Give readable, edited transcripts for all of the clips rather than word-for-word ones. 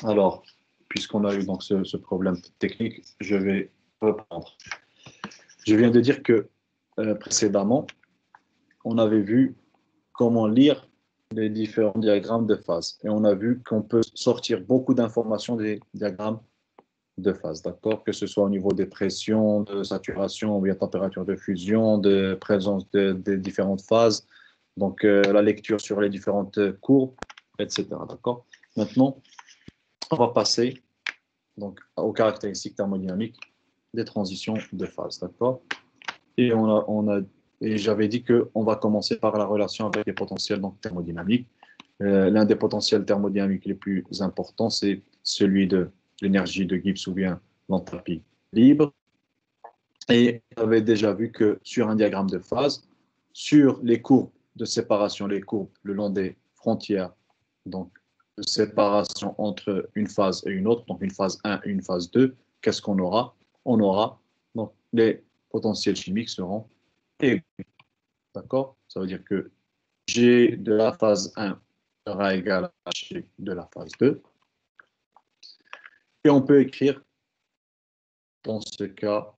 Alors, puisqu'on a eu donc ce problème technique, je vais reprendre. Je viens de dire que précédemment, on avait vu comment lire les différents diagrammes de phase. Et on a vu qu'on peut sortir beaucoup d'informations des diagrammes de phase, d'accord? Que ce soit au niveau des pressions, de saturation, ou bien température de fusion, de présence des différentes phases, donc la lecture sur les différentes courbes, etc. D'accord? Maintenant, on va passer donc, aux caractéristiques thermodynamiques des transitions de phase, d'accord? Et, et j'avais dit qu'on va commencer par la relation avec les potentiels donc, thermodynamiques. L'un des potentiels thermodynamiques les plus importants, c'est celui de l'énergie de Gibbs ou bien l'enthalpie libre. Et on avait déjà vu que sur un diagramme de phase, sur les courbes de séparation, les courbes le long des frontières, donc de séparation entre une phase et une autre, donc une phase 1 et une phase 2, qu'est-ce qu'on aura? On aura, donc les potentiels chimiques seront égaux. D'accord? Ça veut dire que G de la phase 1 sera égal à G de la phase 2. Et on peut écrire, dans ce cas,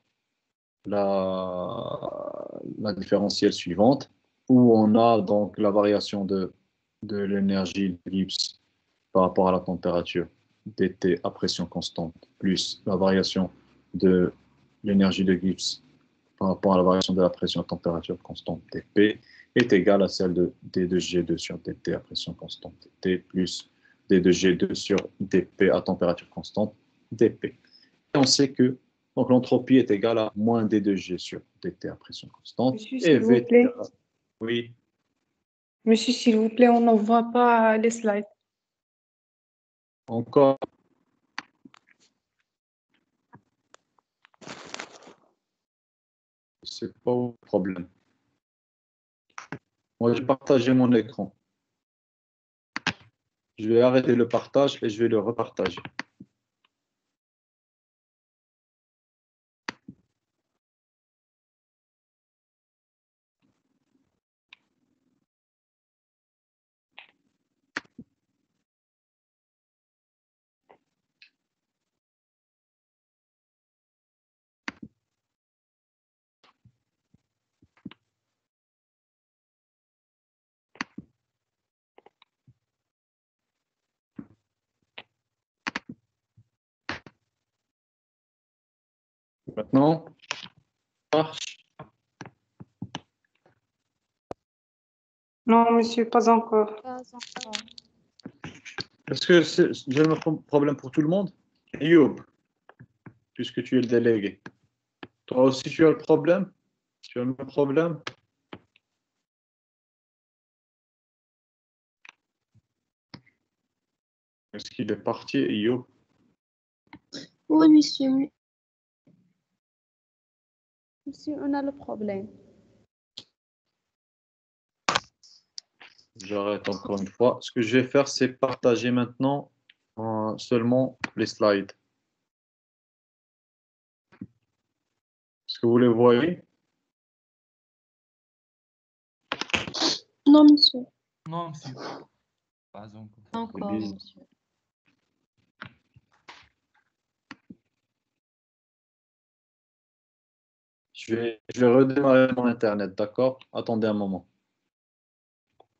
la différentielle suivante, où on a donc la variation de l'énergie de Gibbs par rapport à la température dt à pression constante, plus la variation de l'énergie de Gibbs par rapport à la variation de la pression à température constante dp est égale à celle de d2g2 sur dt à pression constante dt plus d2g2 sur dp à température constante dp. Et on sait que donc l'entropie est égale à moins d2g sur dt à pression constante Monsieur, et s'il vous v. plaît. Oui, Monsieur, s'il vous plaît, on n'en voit pas les slides. encore. C'est pas le problème. Moi, j'ai partagé mon écran. Je vais arrêter le partage et je vais le repartager. Maintenant, marche. Non, monsieur, pas encore. Est-ce que j'ai le même problème pour tout le monde? Youb, puisque tu es le délégué. Toi aussi, tu as le problème? Tu as le même problème? Est-ce qu'il est parti, Youb? Oui, monsieur. Monsieur, on a le problème. J'arrête encore une fois. Ce que je vais faire, c'est partager maintenant seulement les slides. Est-ce que vous les voyez? Non, monsieur. Non, monsieur. Pas encore. Encore, Bizarre. monsieur. Je vais redémarrer mon Internet, d'accord? Attendez un moment.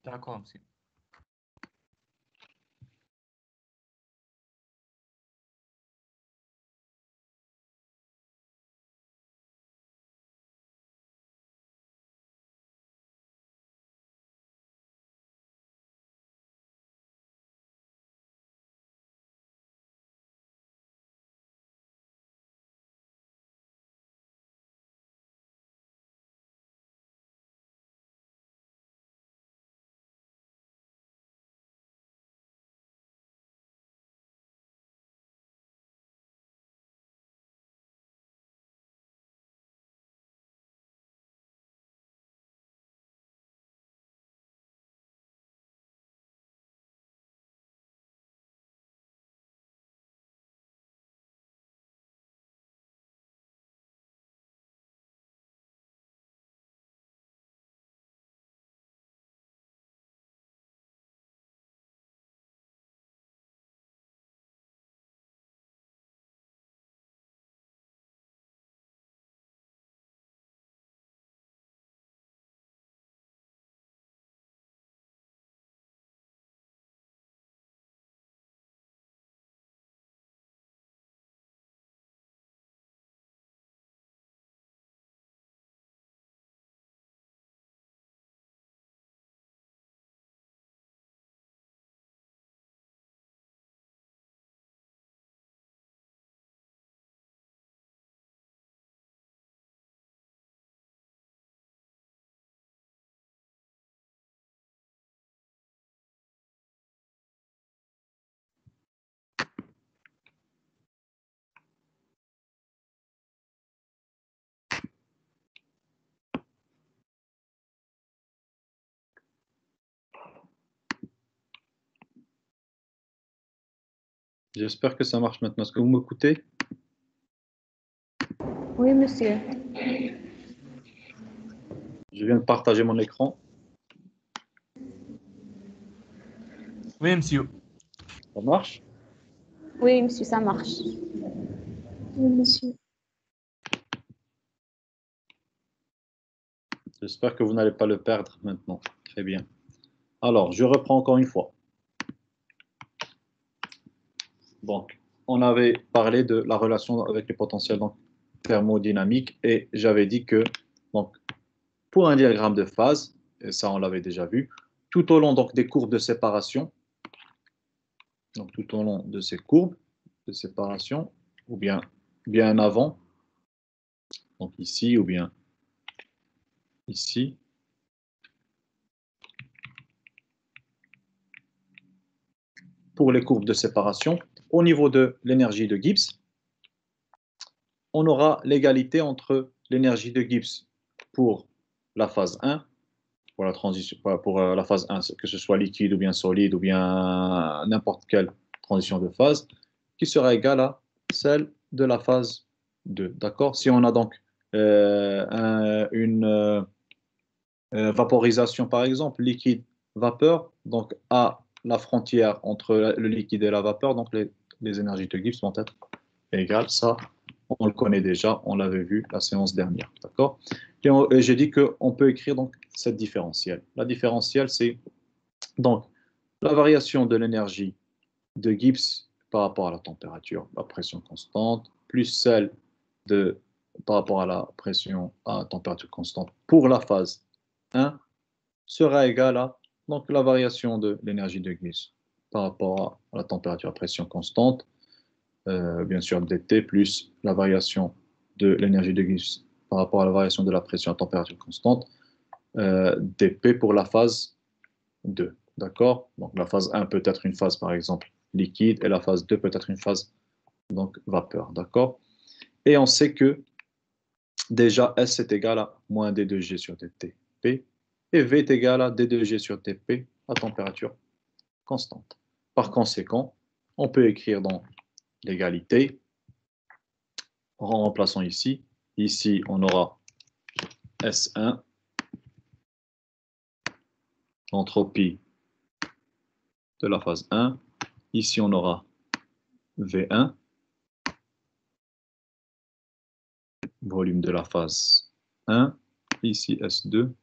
D'accord, monsieur. J'espère que ça marche maintenant. Est-ce que vous m'écoutez? Oui, monsieur. Je viens de partager mon écran. Oui, monsieur. Ça marche? Oui, monsieur, ça marche. Oui, monsieur. J'espère que vous n'allez pas le perdre maintenant. Très bien. Alors, je reprends encore une fois. Donc, on avait parlé de la relation avec les potentiels donc, thermodynamiques et j'avais dit que donc, pour un diagramme de phase, et ça on l'avait déjà vu, tout au long donc, des courbes de séparation, donc tout au long de ces courbes de séparation, ou bien avant, donc ici ou bien ici, pour les courbes de séparation, au niveau de l'énergie de Gibbs, on aura l'égalité entre l'énergie de Gibbs pour la phase 1, pour la transition, pour la phase 1, que ce soit liquide ou bien solide ou bien n'importe quelle transition de phase, qui sera égale à celle de la phase 2. D'accord? Si on a donc une vaporisation, par exemple, liquide-vapeur, donc à la frontière entre le liquide et la vapeur, donc les énergies de Gibbs vont être égales. Ça, on le connaît déjà, on l'avait vu la séance dernière. D'accord? Et j'ai dit qu'on peut écrire donc cette différentielle. La différentielle, c'est donc la variation de l'énergie de Gibbs par rapport à la température, la pression constante, plus celle de par rapport à la pression à température constante pour la phase 1 sera égale à donc, la variation de l'énergie de Gibbs par rapport à la température à pression constante, bien sûr dt, plus la variation de l'énergie de Gibbs par rapport à la variation de la pression à température constante, dp pour la phase 2. D'accord? Donc la phase 1 peut être une phase, par exemple, liquide, et la phase 2 peut être une phase donc, vapeur. D'accord? Et on sait que déjà S est égal à moins d2g sur dt, P, et V est égal à d2g sur dp à température constante. Par conséquent, on peut écrire dans l'égalité, en remplaçant ici, ici on aura S1, l'entropie de la phase 1, ici on aura V1, volume de la phase 1, ici S2,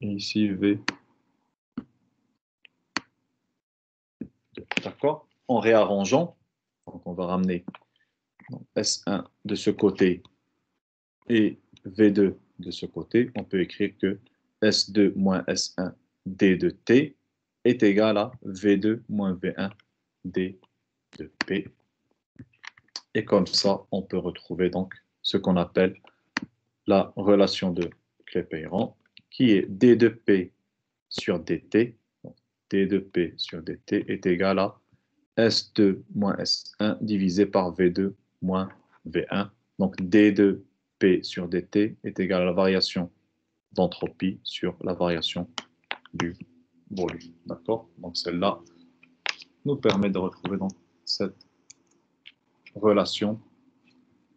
et ici V. D'accord? En réarrangeant, donc on va ramener S1 de ce côté et V2 de ce côté, on peut écrire que S2 moins S1 D de T est égal à V2 moins V1 D de P. Et comme ça, on peut retrouver donc ce qu'on appelle la relation de Clapeyron, qui est D de P sur dt. D de P sur dt est égal à S2 moins S1 divisé par V2 moins V1. Donc D de P sur dt est égal à la variation d'entropie sur la variation du volume. D'accord? Donc celle-là nous permet de retrouver donc cette relation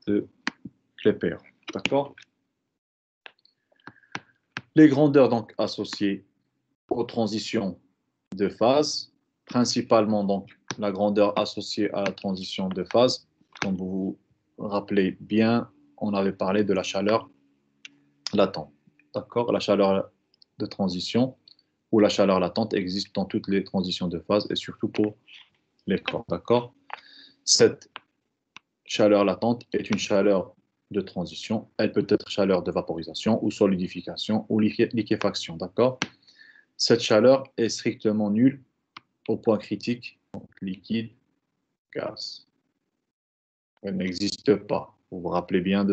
de Clapeyron. D'accord? Les grandeurs donc associées aux transitions de phase, principalement donc la grandeur associée à la transition de phase. Comme vous vous rappelez bien, on avait parlé de la chaleur latente. D'accord? La chaleur de transition ou la chaleur latente existe dans toutes les transitions de phase et surtout pour les corps. D'accord? Cette chaleur latente est une chaleur de transition. Elle peut être chaleur de vaporisation ou solidification ou liquéfaction. D'accord? Cette chaleur est strictement nulle au point critique, donc liquide, gaz. Elle n'existe pas. Vous vous rappelez bien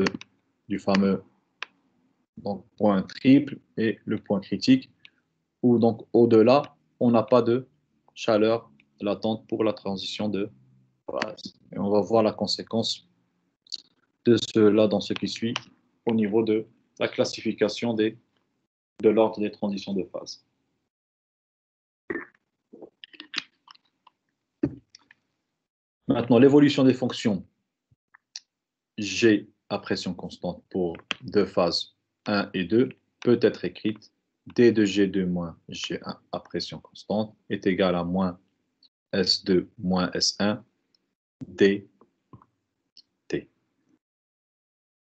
du fameux donc, point triple et le point critique, où donc au-delà, on n'a pas de chaleur latente pour la transition de phase. Et on va voir la conséquence de cela dans ce qui suit au niveau de la classification de l'ordre des transitions de phase. Maintenant, l'évolution des fonctions G à pression constante pour deux phases 1 et 2 peut être écrite D de G2 moins G1 à pression constante est égal à moins S2 moins S1 dt.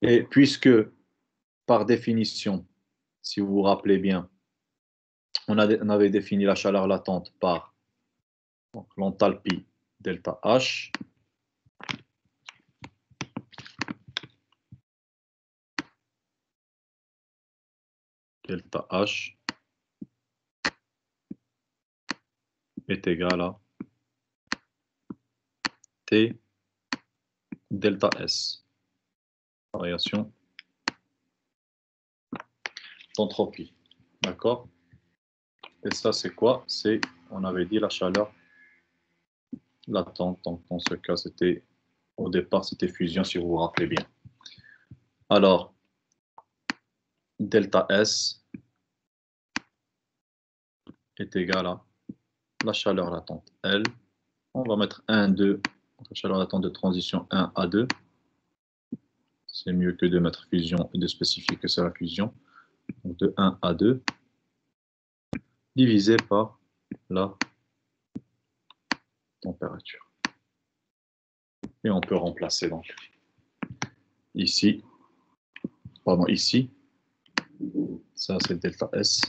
Et puisque, par définition, si vous vous rappelez bien, on avait défini la chaleur latente par l'enthalpie delta H, delta H est égal à T delta S, variation d'entropie. D'accord? Et ça, c'est quoi? C'est, on avait dit, la chaleur latente. Donc, dans ce cas, c'était, au départ, c'était fusion, si vous vous rappelez bien. Alors, delta S est égal à la chaleur latente L. On va mettre 1, 2, la chaleur latente de transition 1 à 2. C'est mieux que de mettre fusion et de spécifier que c'est la fusion. Donc, de 1 à 2, divisé par la température. Et on peut remplacer donc ici, pardon, ici, ça c'est delta S.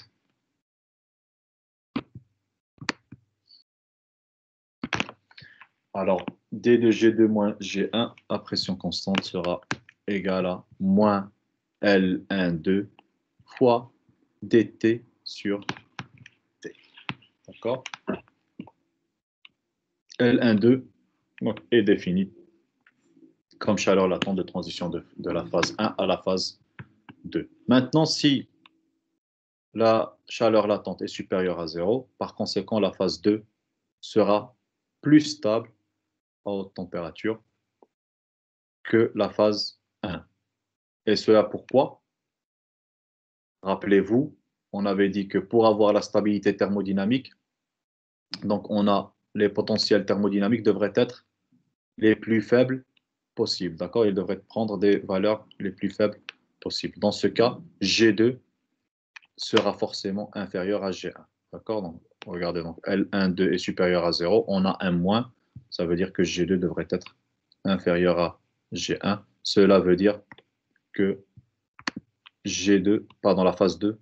Alors, D de G2 moins G1 à pression constante sera égal à moins L12 fois dt sur T. D'accord? L12 est défini comme chaleur latente de transition de la phase 1 à la phase 2. Maintenant, si la chaleur latente est supérieure à 0, par conséquent, la phase 2 sera plus stable à haute température que la phase 1. Et cela pourquoi? Rappelez-vous, on avait dit que pour avoir la stabilité thermodynamique, donc on a les potentiels thermodynamiques devraient être les plus faibles possibles. D'accord? Ils devraient prendre des valeurs les plus faibles possibles. Dans ce cas, G2 sera forcément inférieur à G1. D'accord? Donc, regardez, donc L12 est supérieur à 0. On a un moins. Ça veut dire que G2 devrait être inférieur à G1. Cela veut dire que G2, pardon, la phase 2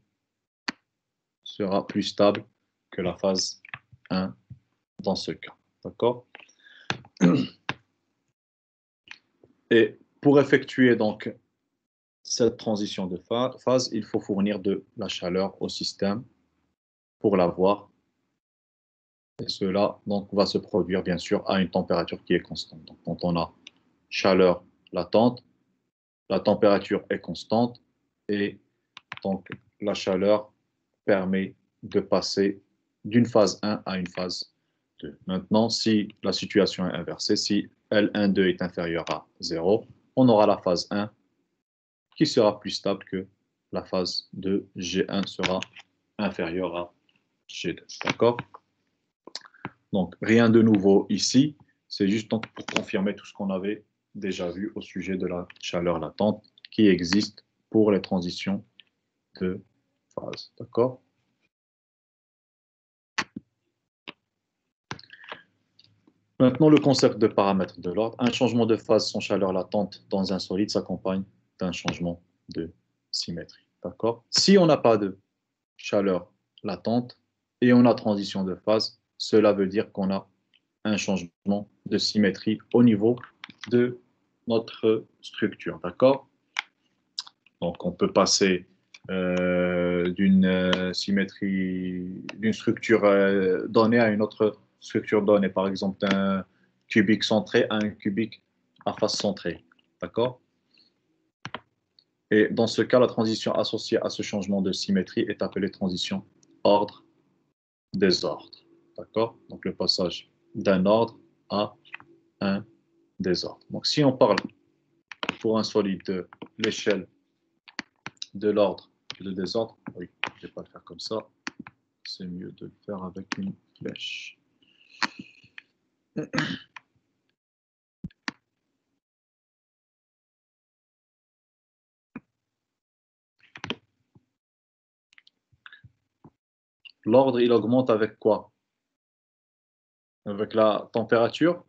sera plus stable que la phase 1 dans ce cas. D'accord? Et pour effectuer donc cette transition de phase, il faut fournir de la chaleur au système pour l'avoir. Et cela donc, va se produire bien sûr à une température qui est constante. Donc, quand on a chaleur latente, la température est constante et donc la chaleur permet de passer d'une phase 1 à une phase 2. Maintenant, si la situation est inversée, si L12 est inférieur à 0, on aura la phase 1 qui sera plus stable que la phase 2. G1 sera inférieur à G2. D'accord? Donc, rien de nouveau ici. C'est juste donc pour confirmer tout ce qu'on avait déjà vu au sujet de la chaleur latente qui existe pour les transitions de phase. D'accord? Maintenant, le concept de paramètre de l'ordre. Un changement de phase sans chaleur latente dans un solide s'accompagne d'un changement de symétrie. D'accord? Si on n'a pas de chaleur latente et on a transition de phase, cela veut dire qu'on a un changement de symétrie au niveau de notre structure. D'accord? Donc, on peut passer d'une symétrie, d'une structure donnée à une autre structure donnée, par exemple d'un cubique centré à un cubique à face centrée. D'accord? Et dans ce cas, la transition associée à ce changement de symétrie est appelée transition ordre-désordre. D'accord? Donc, le passage d'un ordre à un désordre. Donc, si on parle pour un solide de l'échelle de l'ordre et de désordre, oui, je ne vais pas le faire comme ça, c'est mieux de le faire avec une flèche. L'ordre, il augmente avec quoi? Avec la température?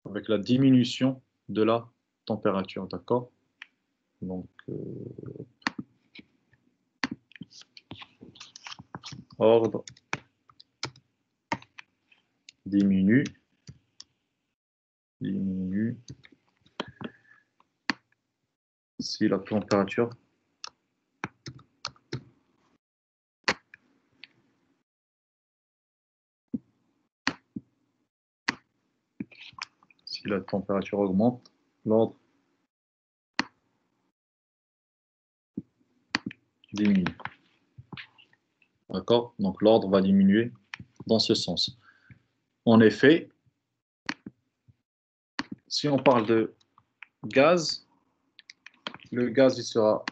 Avec la diminution de la température, d'accord? Donc, ordre diminue si la température augmente, l'ordre diminue. D'accord? Donc l'ordre va diminuer dans ce sens. En effet, si on parle de gaz, le gaz il sera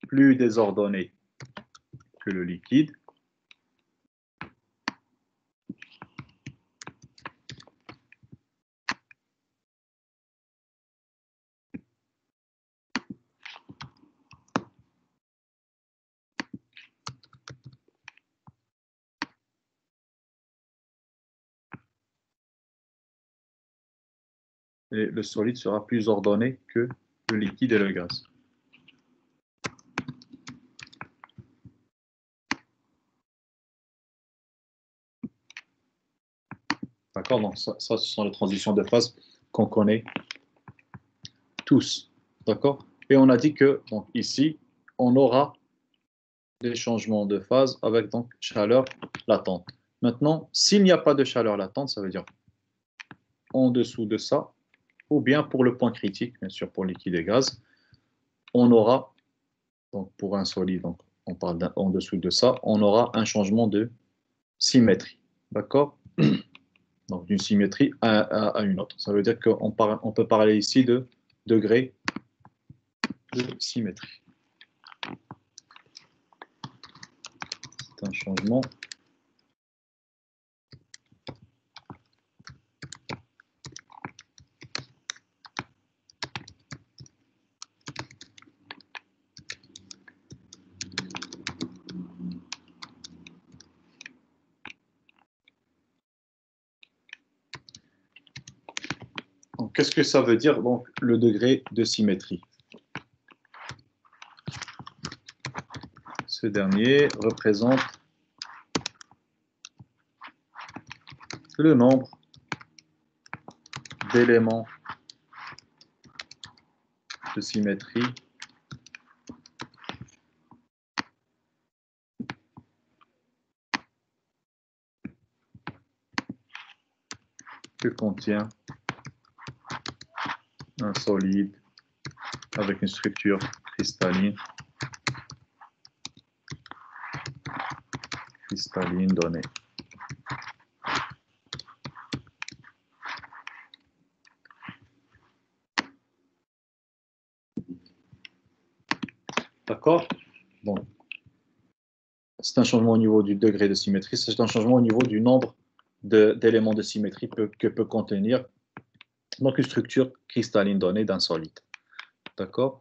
plus désordonné que le liquide. Et le solide sera plus ordonné que le liquide et le gaz. D'accord? Donc ça, ce sont les transitions de phase qu'on connaît tous. D'accord? Et on a dit que donc, ici, on aura des changements de phase avec donc chaleur latente. Maintenant, s'il n'y a pas de chaleur latente, ça veut dire en dessous de ça, ou bien pour le point critique, bien sûr pour liquide et gaz, on aura, donc pour un solide, donc on parle en dessous de ça, on aura un changement de symétrie. D'accord? Donc d'une symétrie à une autre. Ça veut dire qu'on peut parler ici de degré de symétrie. C'est un changement qu'est-ce que ça veut dire, donc, le degré de symétrie? Ce dernier représente le nombre d'éléments de symétrie que contient un solide avec une structure cristalline donnée. D'accord? Bon. C'est un changement au niveau du degré de symétrie, c'est un changement au niveau du nombre d'éléments de symétrie que peut contenir donc une structure cristalline donnée d'un solide. D'accord?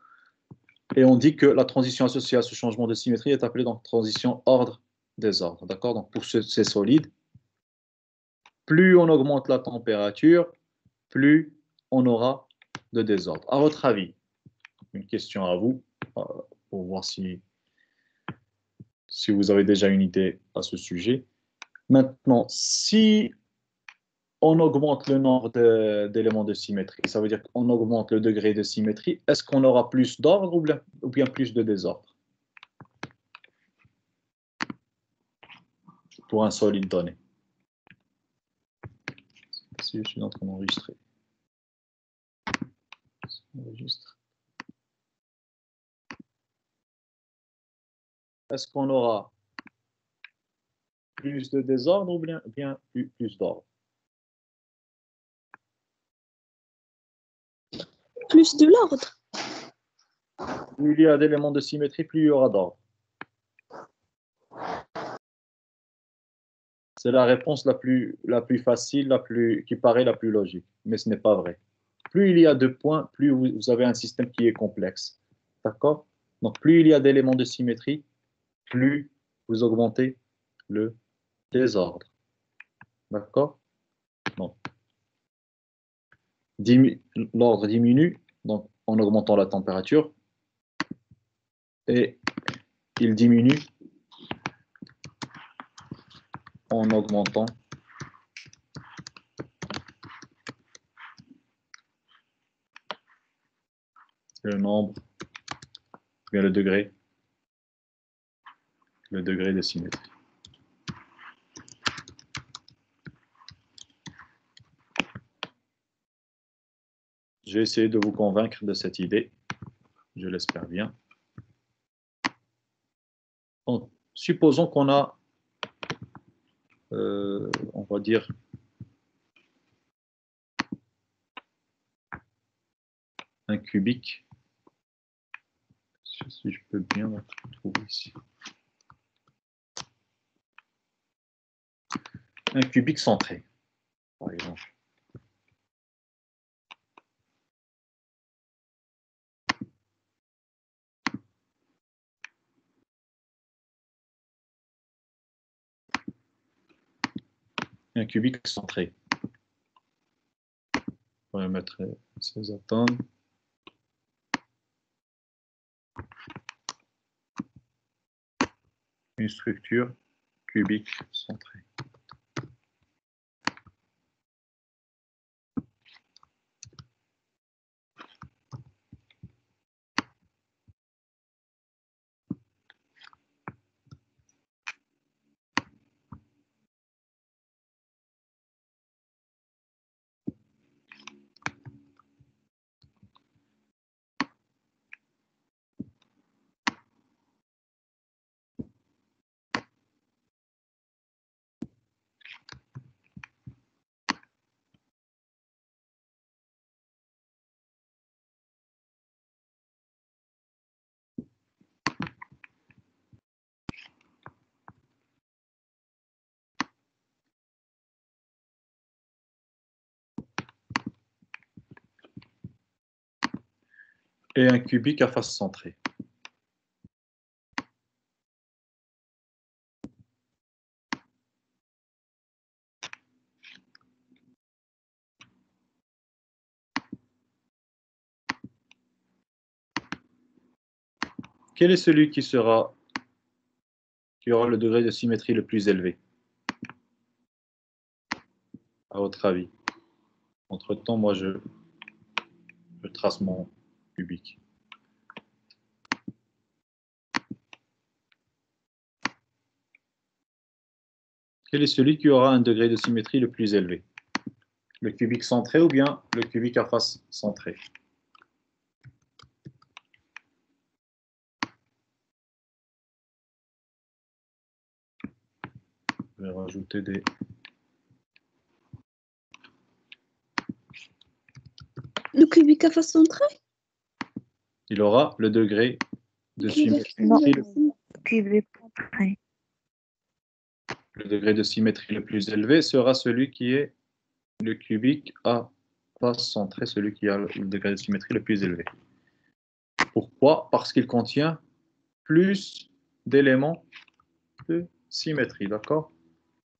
Et on dit que la transition associée à ce changement de symétrie est appelée donc transition ordre-désordre. D'accord? Donc pour ces solides, plus on augmente la température, plus on aura de désordre. À votre avis, une question à vous, pour voir si vous avez déjà une idée à ce sujet. Maintenant, si on augmente le nombre d'éléments de symétrie, ça veut dire qu'on augmente le degré de symétrie, est-ce qu'on aura plus d'ordre ou bien plus de désordre pour un solide donné? Si je suis en train d'enregistrer. Est-ce qu'on aura plus de désordre ou bien plus d'ordre? Plus de l'ordre. Plus il y a d'éléments de symétrie, plus il y aura d'ordre. C'est la réponse la plus facile, qui paraît la plus logique, mais ce n'est pas vrai. Plus il y a de points, plus vous avez un système qui est complexe. D'accord? Donc, plus il y a d'éléments de symétrie, plus vous augmentez le désordre. D'accord? Donc, l'ordre diminue donc, en augmentant la température et il diminue en augmentant le nombre, bien le degré de symétrie. J'ai essayé de vous convaincre de cette idée, je l'espère bien. Donc, supposons qu'on a, on va dire, un cubique. Si je peux bien le trouver ici. Un cubique centré, par exemple. Un cubique centré. On va mettre ces atomes. Une structure cubique centrée. Et un cubique à face centrée. Quel est celui qui aura le degré de symétrie le plus élevé, à votre avis? Entre-temps, moi, je trace mon cubique. Quel est celui qui aura un degré de symétrie le plus élevé? Le cubique centré ou bien le cubique à face centrée? Je vais rajouter des... Le cubique à face centrée? Il aura le degré de symétrie. Cubique centré. Le degré de symétrie le plus élevé sera celui qui est le cubique à face centrée, celui qui a le degré de symétrie le plus élevé. Pourquoi? Parce qu'il contient plus d'éléments de symétrie, d'accord?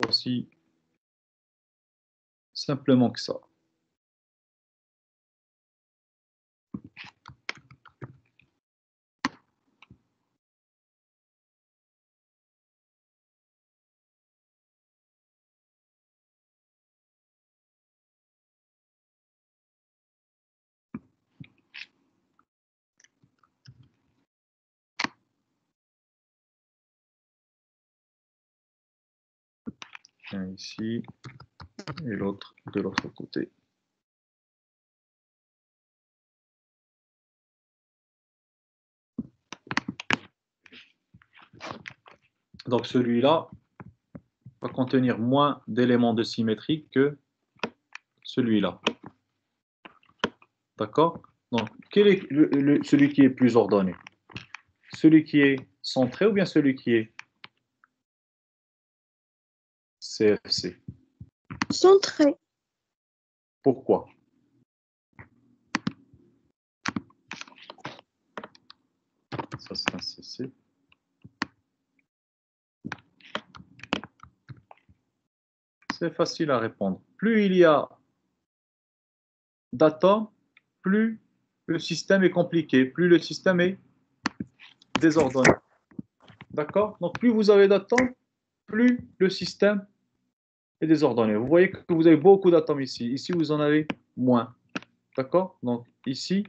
Aussi simplement que ça. Un ici et l'autre de l'autre côté. Donc celui-là va contenir moins d'éléments de symétrie que celui-là. D'accord? Donc, quel est celui qui est plus ordonné? Celui qui est centré ou bien celui qui est CFC? Centré. Pourquoi? Ça, c'est un CC. C'est facile à répondre. Plus il y a d'atomes, plus le système est compliqué, plus le système est désordonné. D'accord? Donc, plus vous avez d'atomes, plus le système est désordonné. Vous voyez que vous avez beaucoup d'atomes ici. Ici, vous en avez moins. D'accord? Donc, ici,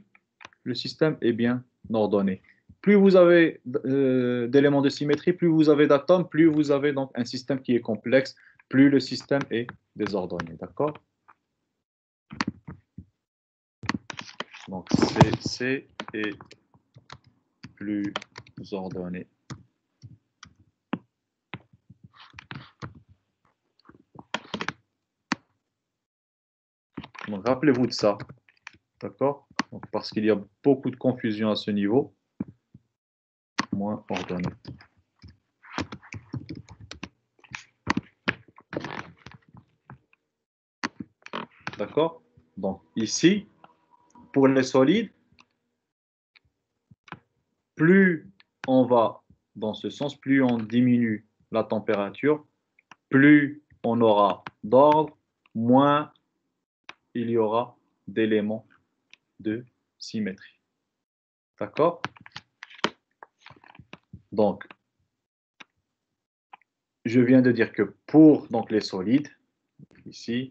le système est bien ordonné. Plus vous avez d'éléments de symétrie, plus vous avez d'atomes, plus vous avez donc un système qui est complexe, plus le système est désordonné. D'accord? Donc, C est plus ordonné. Donc, rappelez-vous de ça. D'accord? Parce qu'il y a beaucoup de confusion à ce niveau. Moins ordonné. D'accord? Donc, ici, pour les solides, plus on va dans ce sens, plus on diminue la température, plus on aura d'ordre, moins il y aura d'éléments de symétrie. D'accord? Donc, je viens de dire que pour donc, les solides, ici,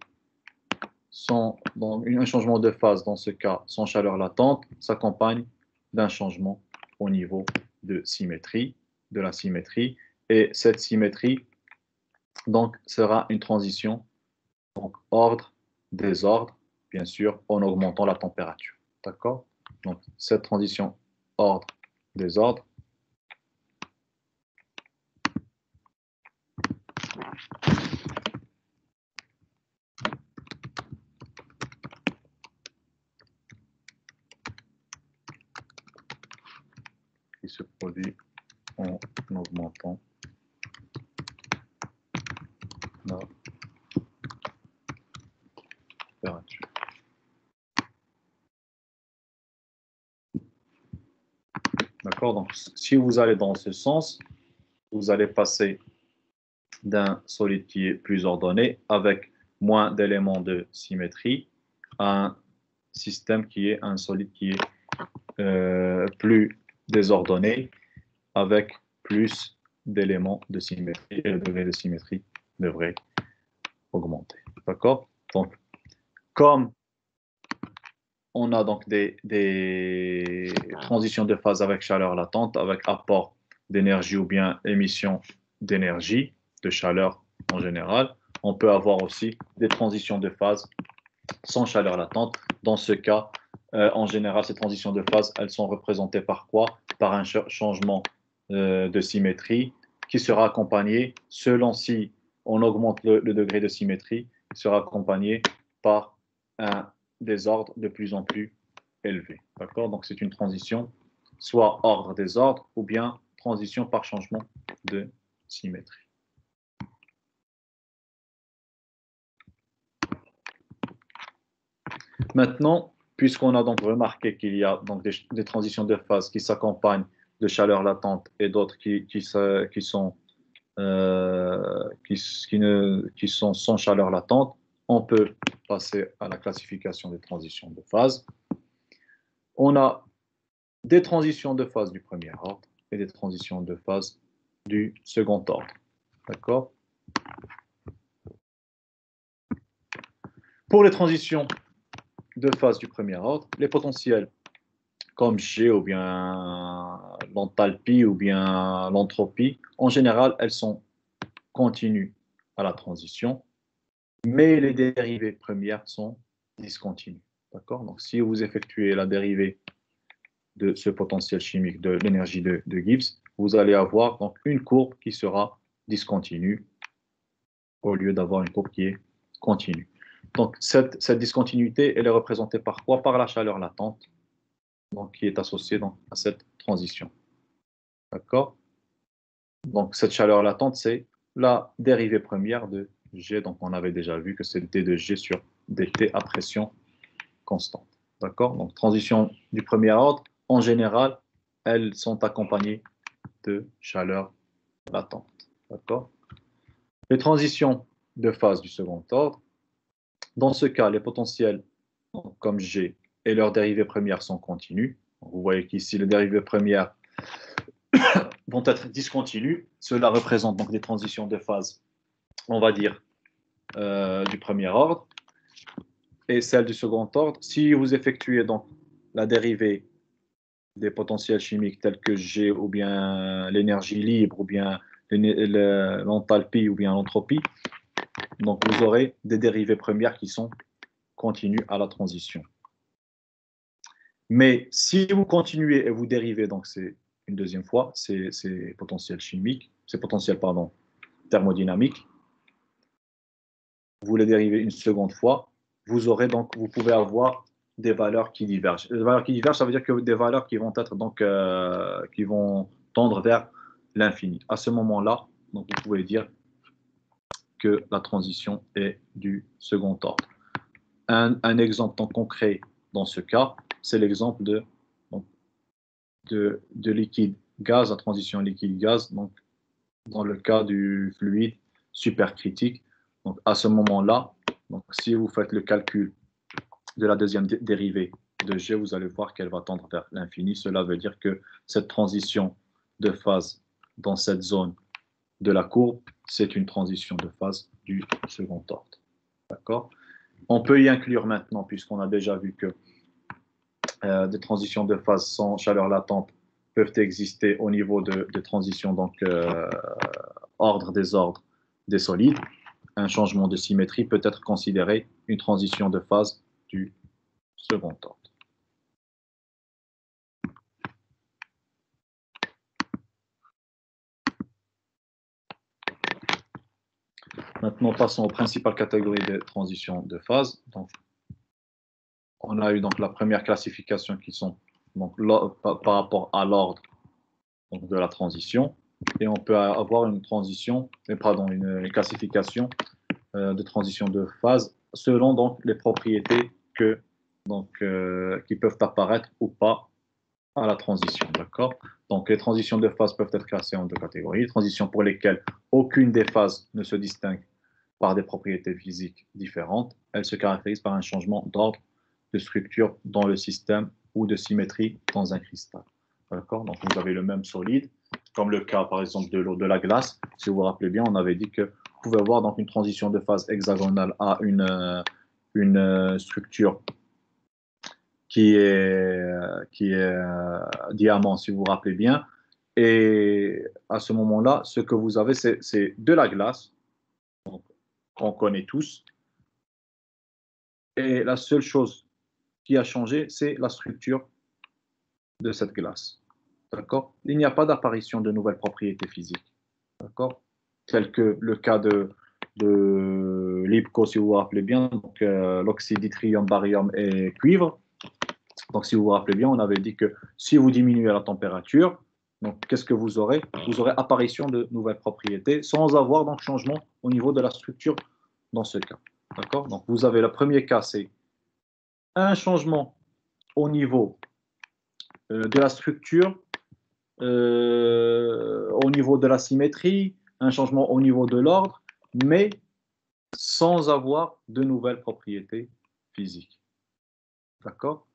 un changement de phase, dans ce cas, sans chaleur latente, s'accompagne d'un changement au niveau de symétrie, de la symétrie. Et cette symétrie, donc, sera une transition, donc ordre, désordre, bien sûr, en augmentant la température. D'accord? Donc, cette transition ordre, désordre, qui se produit en augmentant la température. D'accord? Donc, si vous allez dans ce sens, vous allez passer d'un solide qui est plus ordonné, avec moins d'éléments de symétrie, à un système qui est un solide qui est plus désordonné, avec plus d'éléments de symétrie, et le degré de symétrie devrait augmenter. D'accord? Donc, comme on a donc des transitions de phase avec chaleur latente, avec apport d'énergie ou bien émission d'énergie, de chaleur en général, on peut avoir aussi des transitions de phase sans chaleur latente. Dans ce cas, en général, ces transitions de phase, elles sont représentées par quoi? Par un changement de symétrie qui sera accompagné, selon si on augmente le degré de symétrie, sera accompagné par un désordre de plus en plus élevé. D'accord? Donc, c'est une transition, soit ordre-désordre, ou bien transition par changement de symétrie. Maintenant, puisqu'on a donc remarqué qu'il y a donc des transitions de phase qui s'accompagnent de chaleur latente et d'autres qui sont sans chaleur latente, on peut passer à la classification des transitions de phase. On a des transitions de phase du premier ordre et des transitions de phase du second ordre. D'accord? Pour les transitions de phase du premier ordre, les potentiels comme G ou bien l'enthalpie ou bien l'entropie, en général, elles sont continues à la transition, mais les dérivées premières sont discontinues. D'accord? Donc, si vous effectuez la dérivée de ce potentiel chimique de l'énergie de Gibbs, vous allez avoir donc une courbe qui sera discontinue au lieu d'avoir une courbe qui est continue. Donc, cette discontinuité, elle est représentée par quoi? Par la chaleur latente, donc, qui est associée donc, à cette transition. D'accord? Donc, cette chaleur latente, c'est la dérivée première de G. Donc, on avait déjà vu que c'est d de G sur dt à pression constante. D'accord? Donc, transition du premier ordre, en général, elles sont accompagnées de chaleur latente. D'accord? Les transitions de phase du second ordre, dans ce cas, les potentiels comme G et leurs dérivées premières sont continues. Vous voyez qu'ici, les dérivées premières vont être discontinues. Cela représente donc des transitions de phase, on va dire, du premier ordre. Et celles du second ordre, si vous effectuez donc la dérivée des potentiels chimiques tels que G ou bien l'énergie libre ou bien l'enthalpie ou bien l'entropie, donc vous aurez des dérivées premières qui sont continues à la transition. Mais si vous continuez et vous dérivez, donc c'est une deuxième fois, ces potentiels chimiques, ces potentiels, pardon, thermodynamiques, vous les dérivez une seconde fois, vous aurez donc, vous pouvez avoir des valeurs qui divergent. Les valeurs qui divergent, ça veut dire que des valeurs qui vont être donc, qui vont tendre vers l'infini. À ce moment-là, donc vous pouvez dire que la transition est du second ordre. Un exemple donc, concret dans ce cas, c'est l'exemple de liquide-gaz, la transition liquide-gaz, donc dans le cas du fluide supercritique. Donc à ce moment-là, donc, si vous faites le calcul de la deuxième dérivée de G, vous allez voir qu'elle va tendre vers l'infini. Cela veut dire que cette transition de phase dans cette zone de la courbe, c'est une transition de phase du second ordre. D'accord? On peut y inclure maintenant, puisqu'on a déjà vu que des transitions de phase sans chaleur latente peuvent exister au niveau de transition, donc ordre-désordre des solides. Un changement de symétrie peut être considéré une transition de phase du second ordre. Maintenant, passons aux principales catégories de transitions de phase. Donc, on a eu donc la première classification qui sont donc, par rapport à l'ordre de la transition. Et on peut avoir une transition, pardon, une classification de transition de phase selon donc les propriétés qui peuvent apparaître ou pas à la transition. D'accord? Donc les transitions de phase peuvent être classées en deux catégories. Les transitions pour lesquelles aucune des phases ne se distingue par des propriétés physiques différentes. Elles se caractérisent par un changement d'ordre, de structure dans le système ou de symétrie dans un cristal. D'accord? Donc vous avez le même solide, comme le cas par exemple de l'eau, de la glace. Si vous vous rappelez bien, on avait dit que vous pouvez avoir donc une transition de phase hexagonale à une structure qui est diamant, si vous vous rappelez bien. Et à ce moment-là, ce que vous avez, c'est de la glace, qu'on connaît tous. Et la seule chose qui a changé, c'est la structure de cette glace. D'accord? Il n'y a pas d'apparition de nouvelles propriétés physiques. D'accord? Tel que le cas de l'IPCO, si vous vous rappelez bien, l'oxyde d'yttrium, barium et cuivre. Donc, si vous vous rappelez bien, on avait dit que si vous diminuez la température, donc qu'est-ce que vous aurez? Vous aurez apparition de nouvelles propriétés sans avoir donc changement au niveau de la structure dans ce cas. D'accord? Donc, vous avez le premier cas, c'est un changement au niveau de la structure, au niveau de la symétrie, un changement au niveau de l'ordre, mais sans avoir de nouvelles propriétés physiques. D'accord?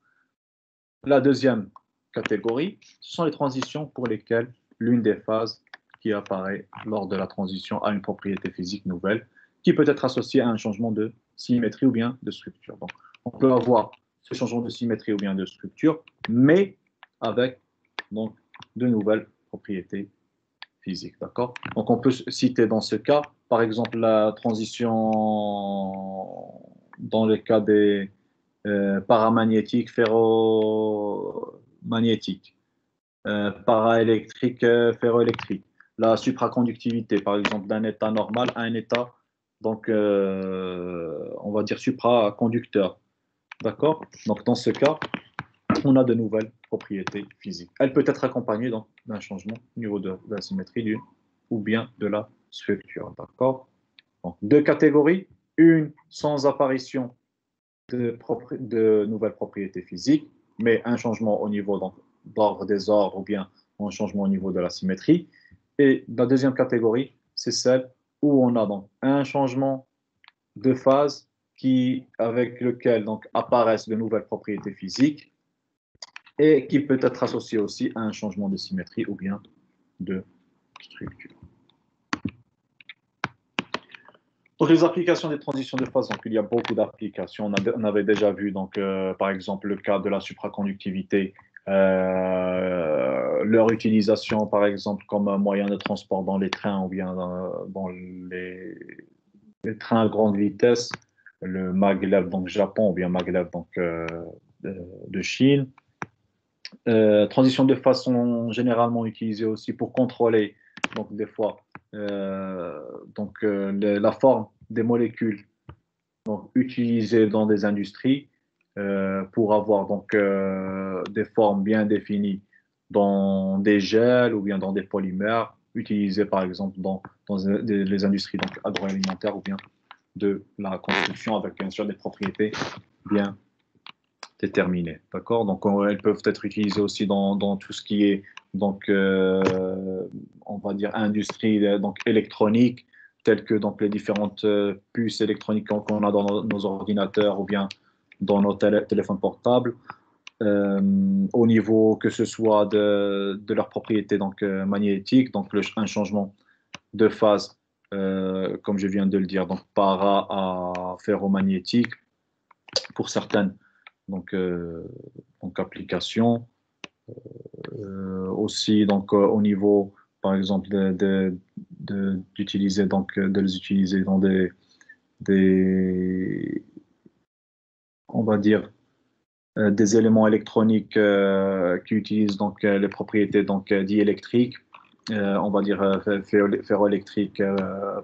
La deuxième catégorie, ce sont les transitions pour lesquelles l'une des phases qui apparaît lors de la transition a une propriété physique nouvelle qui peut être associée à un changement de symétrie ou bien de structure. Donc, on peut avoir ce changement de symétrie ou bien de structure, mais avec donc, de nouvelles propriétés physiques. D'accord? Donc, on peut citer dans ce cas, par exemple, la transition dans le cas des paramagnétiques, ferromagnétiques, paraélectriques, ferroélectriques. La supraconductivité, par exemple, d'un état normal à un état, donc, on va dire supraconducteur. D'accord? Donc, dans ce cas, on a de nouvelles propriétés physiques. Elle peut être accompagnée d'un changement au niveau de la symétrie ou bien de la structure. D'accord? Donc, deux catégories. Une sans apparition de nouvelles propriétés physiques, mais un changement au niveau d'ordre désordre ou bien un changement au niveau de la symétrie. Et la deuxième catégorie, c'est celle où on a donc un changement de phase avec lequel donc, apparaissent de nouvelles propriétés physiques et qui peut être associé aussi à un changement de symétrie ou bien de structure. Donc, les applications des transitions de phase, donc il y a beaucoup d'applications. On avait déjà vu, donc, par exemple, le cas de la supraconductivité, leur utilisation, par exemple, comme un moyen de transport dans les trains ou bien dans les trains à grande vitesse, le maglev, donc Japon, ou bien maglev, donc de Chine. Transitions de phase sont généralement utilisées aussi pour contrôler, donc des fois, la forme des molécules donc, utilisées dans des industries pour avoir donc, des formes bien définies dans des gels ou bien dans des polymères utilisés par exemple dans les industries donc, agroalimentaires ou bien de la construction avec bien sûr des propriétés bien déterminées. D'accord. Donc elles peuvent être utilisées aussi dans tout ce qui est donc on va dire industrie donc électronique telles que donc les différentes puces électroniques qu'on a dans nos ordinateurs ou bien dans nos téléphones portables. Au niveau que ce soit de leurs propriétés donc magnétiques, donc un changement de phase, comme je viens de le dire, donc para à ferromagnétique pour certaines donc applications. Aussi donc au niveau par exemple d'utiliser donc de les utiliser dans des on va dire des éléments électroniques qui utilisent donc les propriétés donc diélectriques, on va dire ferroélectriques,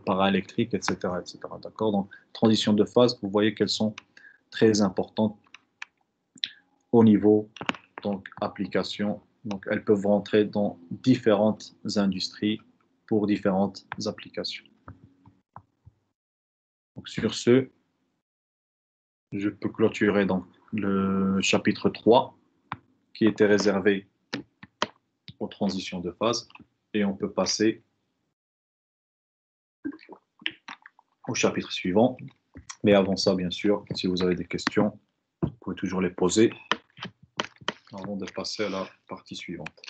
paraélectriques, etc., etc. D'accord. Donc transition de phase, vous voyez qu'elles sont très importantes au niveau donc application. Donc elles peuvent rentrer dans différentes industries pour différentes applications. Donc sur ce, je peux clôturer donc le chapitre 3 qui était réservé aux transitions de phase et on peut passer au chapitre suivant. Mais avant ça, bien sûr, si vous avez des questions, vous pouvez toujours les poser avant de passer à la partie suivante.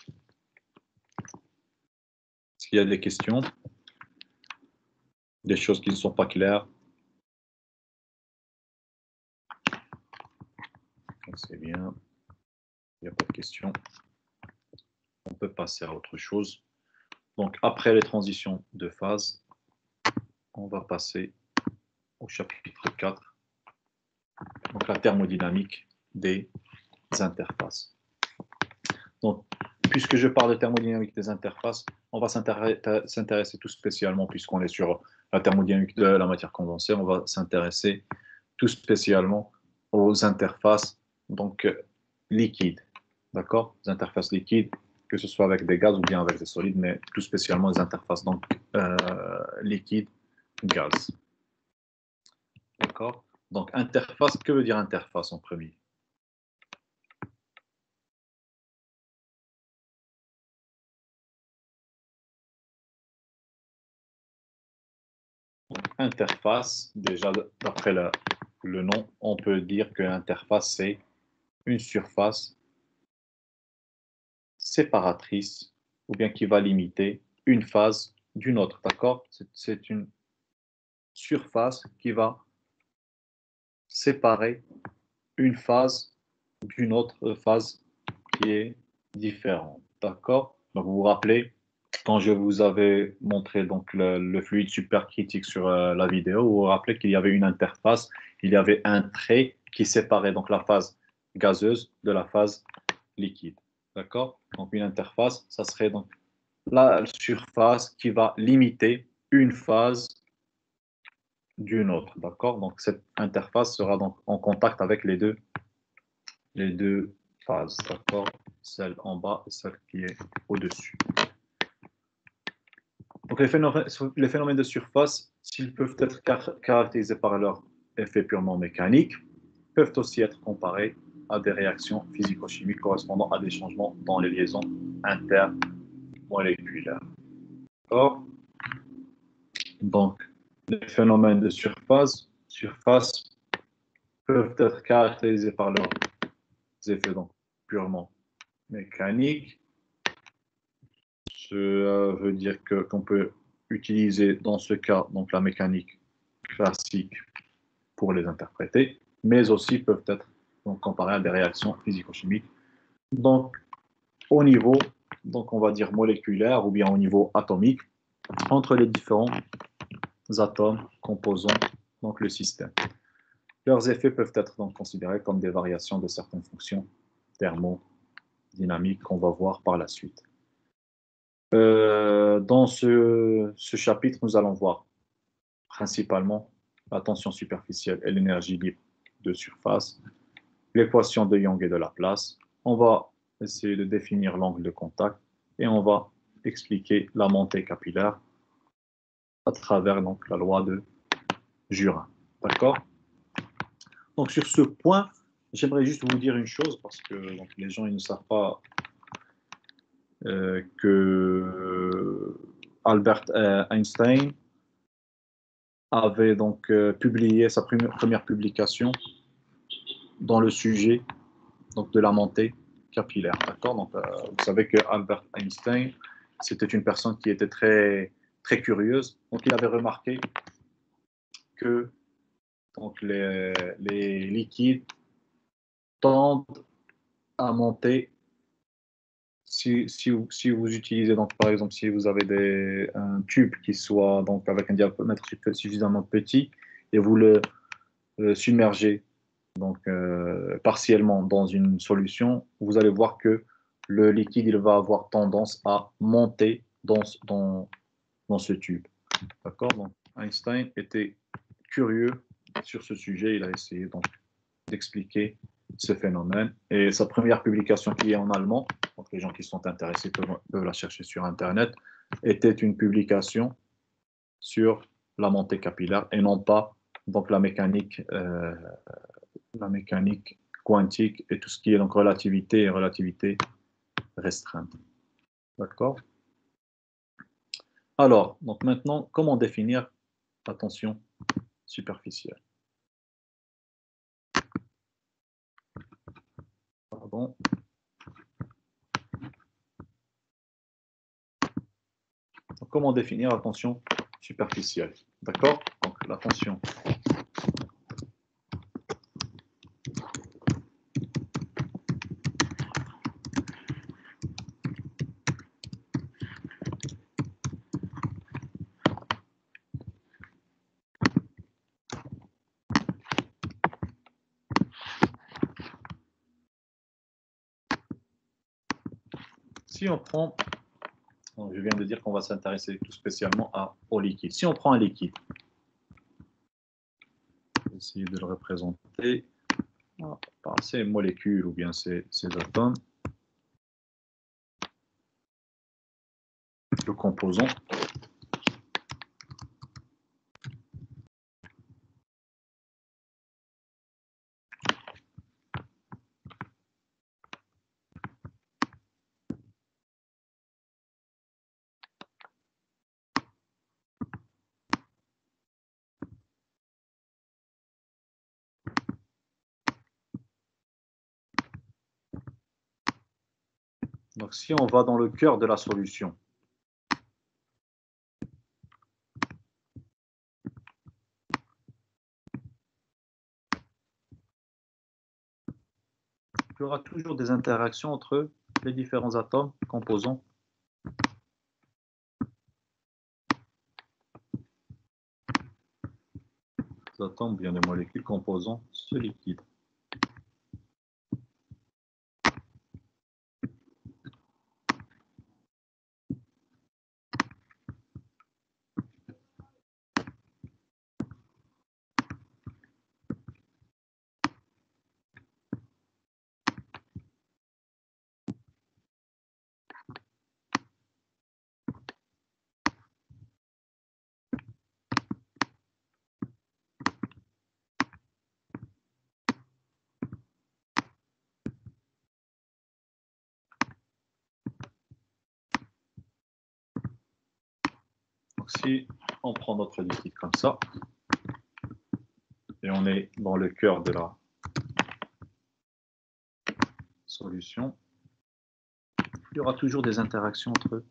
Est-ce qu'il y a des questions? Des choses qui ne sont pas claires? C'est bien. Il n'y a pas de questions. On peut passer à autre chose. Donc, après les transitions de phase, on va passer au chapitre 4, donc la thermodynamique des interfaces. Donc, puisque je parle de thermodynamique des interfaces, on va s'intéresser tout spécialement, puisqu'on est sur la thermodynamique de la matière condensée, on va s'intéresser tout spécialement aux interfaces donc liquides. D'accord? Les interfaces liquides, que ce soit avec des gaz ou bien avec des solides, mais tout spécialement les interfaces donc liquides, gaz. D'accord? Donc interface, que veut dire interface en premier? Donc, interface, déjà d'après le nom, on peut dire que l'interface c'est une surface séparatrice ou bien qui va limiter une phase d'une autre, d'accord? C'est une surface qui va séparer une phase d'une autre phase qui est différente, d'accord? Donc vous vous rappelez, quand je vous avais montré donc le fluide supercritique sur la vidéo, vous vous rappelez qu'il y avait une interface, il y avait un trait qui séparait donc la phase gazeuse de la phase liquide. D'accord? Donc une interface, ça serait donc la surface qui va limiter une phase d'une autre. D'accord? Donc cette interface sera donc en contact avec les deux phases. D'accord? Celle en bas et celle qui est au-dessus. Donc les phénomènes de surface, s'ils peuvent être caractérisés par leur effet purement mécanique, peuvent aussi être comparés à des réactions physico-chimiques correspondant à des changements dans les liaisons intermoléculaires. D'accord? Donc, les phénomènes de surface peuvent être caractérisés par leurs effets donc, purement mécaniques. Ça veut dire qu'on peut utiliser dans ce cas donc, la mécanique classique pour les interpréter, mais aussi peuvent être donc, comparés à des réactions physico-chimiques. Donc, au niveau, donc, on va dire moléculaire ou bien au niveau atomique, entre les différents atomes composant donc, le système. Leurs effets peuvent être donc considérés comme des variations de certaines fonctions thermodynamiques qu'on va voir par la suite. Dans ce chapitre, nous allons voir principalement la tension superficielle et l'énergie libre de surface, l'équation de Young et de Laplace. On va essayer de définir l'angle de contact et on va expliquer la montée capillaire à travers donc, la loi de Jurin. D'accord? Donc sur ce point, j'aimerais juste vous dire une chose parce que donc, les gens ils ne savent pas que Albert Einstein avait donc publié sa première publication dans le sujet donc, de la montée capillaire. D'accord? Donc, vous savez que Albert Einstein, c'était une personne qui était très, très curieuse. Donc, il avait remarqué que donc, les liquides tendent à monter si vous utilisez, donc, par exemple, si vous avez un tube qui soit donc, avec un diamètre suffisamment petit et vous le submergez donc, partiellement dans une solution, vous allez voir que le liquide il va avoir tendance à monter dans ce tube. D'accord? Donc, Einstein était curieux sur ce sujet. Il a essayé donc d'expliquer ce phénomène. Et sa première publication qui est en allemand, donc les gens qui sont intéressés peuvent la chercher sur Internet, était une publication sur la montée capillaire et non pas donc la mécanique quantique et tout ce qui est donc relativité et relativité restreinte. D'accord? Alors, donc maintenant, comment définir la tension superficielle? Pardon. Donc, comment définir la tension superficielle? D'accord? Donc, la tension si on prend, je viens de dire qu'on va s'intéresser tout spécialement au liquide. Si on prend un liquide, je vais essayer de le représenter par ces molécules ou bien ces atomes, le composant. Donc si on va dans le cœur de la solution, il y aura toujours des interactions entre les différents atomes composant les atomes, bien les molécules composant ce liquide. Donc si on prend notre liquide comme ça, et on est dans le cœur de la solution, il y aura toujours des interactions entre eux.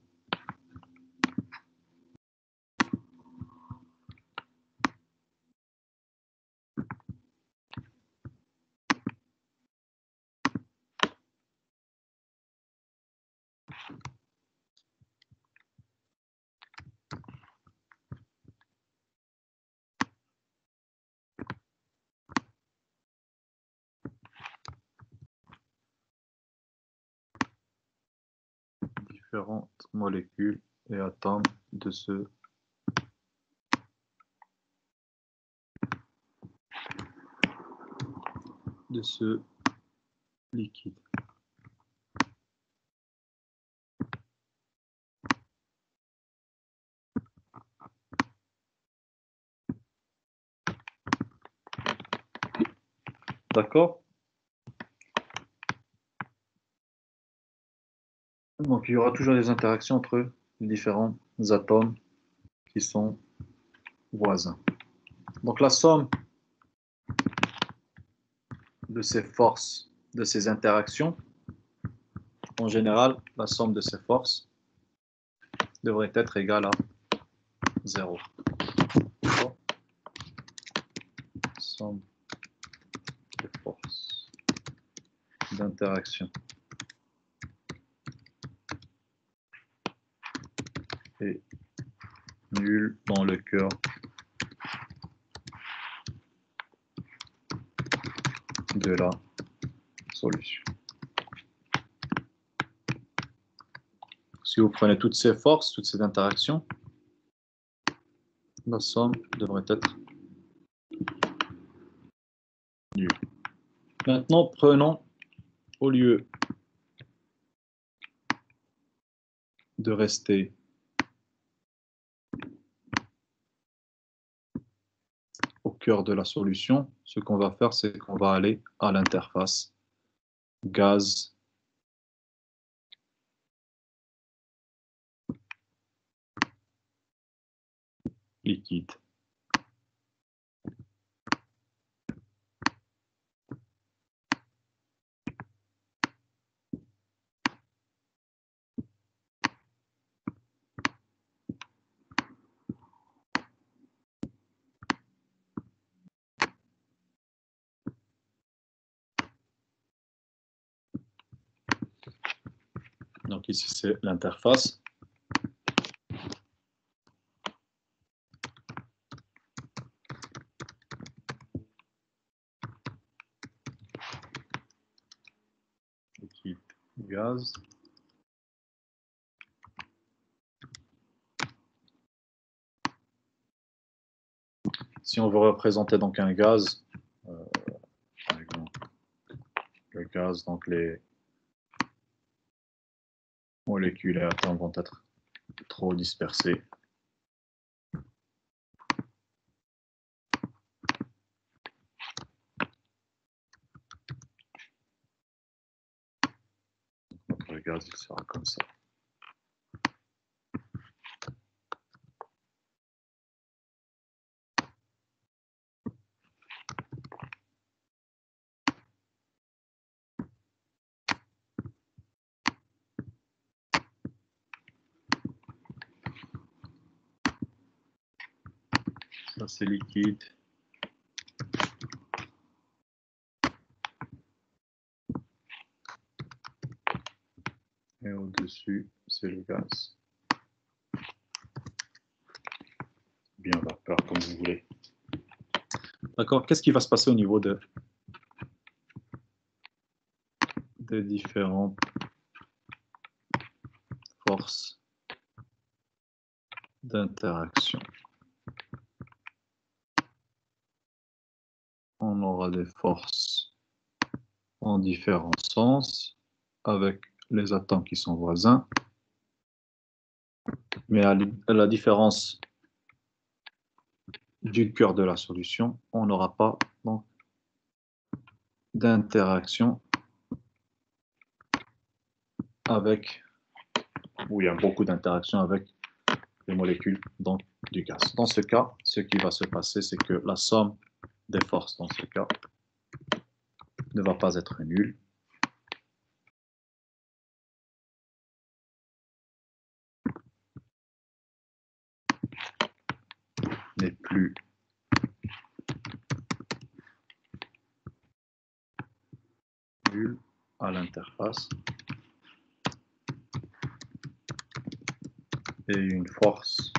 Différentes molécules et atomes de ce liquide. D'accord? Donc il y aura toujours des interactions entre les différents atomes qui sont voisins. Donc la somme de ces forces, de ces interactions, en général, la somme de ces forces devrait être égale à 0. Somme des forces d'interaction est nulle dans le cœur de la solution. Si vous prenez toutes ces forces, toutes ces interactions, la somme devrait être nulle. Maintenant, prenons, au lieu de rester au cœur de la solution, ce qu'on va faire, c'est qu'on va aller à l'interface gaz liquide. Donc ici, c'est l'interface. Liquide, gaz. Si on veut représenter donc un gaz, par exemple, le gaz, donc les molécules et atomes vont être trop dispersés. Notre gaz, il sera comme ça. Ça, c'est liquide. Et au-dessus, c'est le gaz. Bien vapeur, comme vous voulez. D'accord? Qu'est-ce qui va se passer au niveau des différentes forces d'interaction? On aura des forces en différents sens avec les atomes qui sont voisins. Mais à la différence du cœur de la solution, on n'aura pas d'interaction avec, où il y a beaucoup d'interactions avec les molécules donc, du gaz. Dans ce cas, ce qui va se passer, c'est que la somme des forces dans ce cas ne va pas être nulle. N'est plus nulle à l'interface. Et une force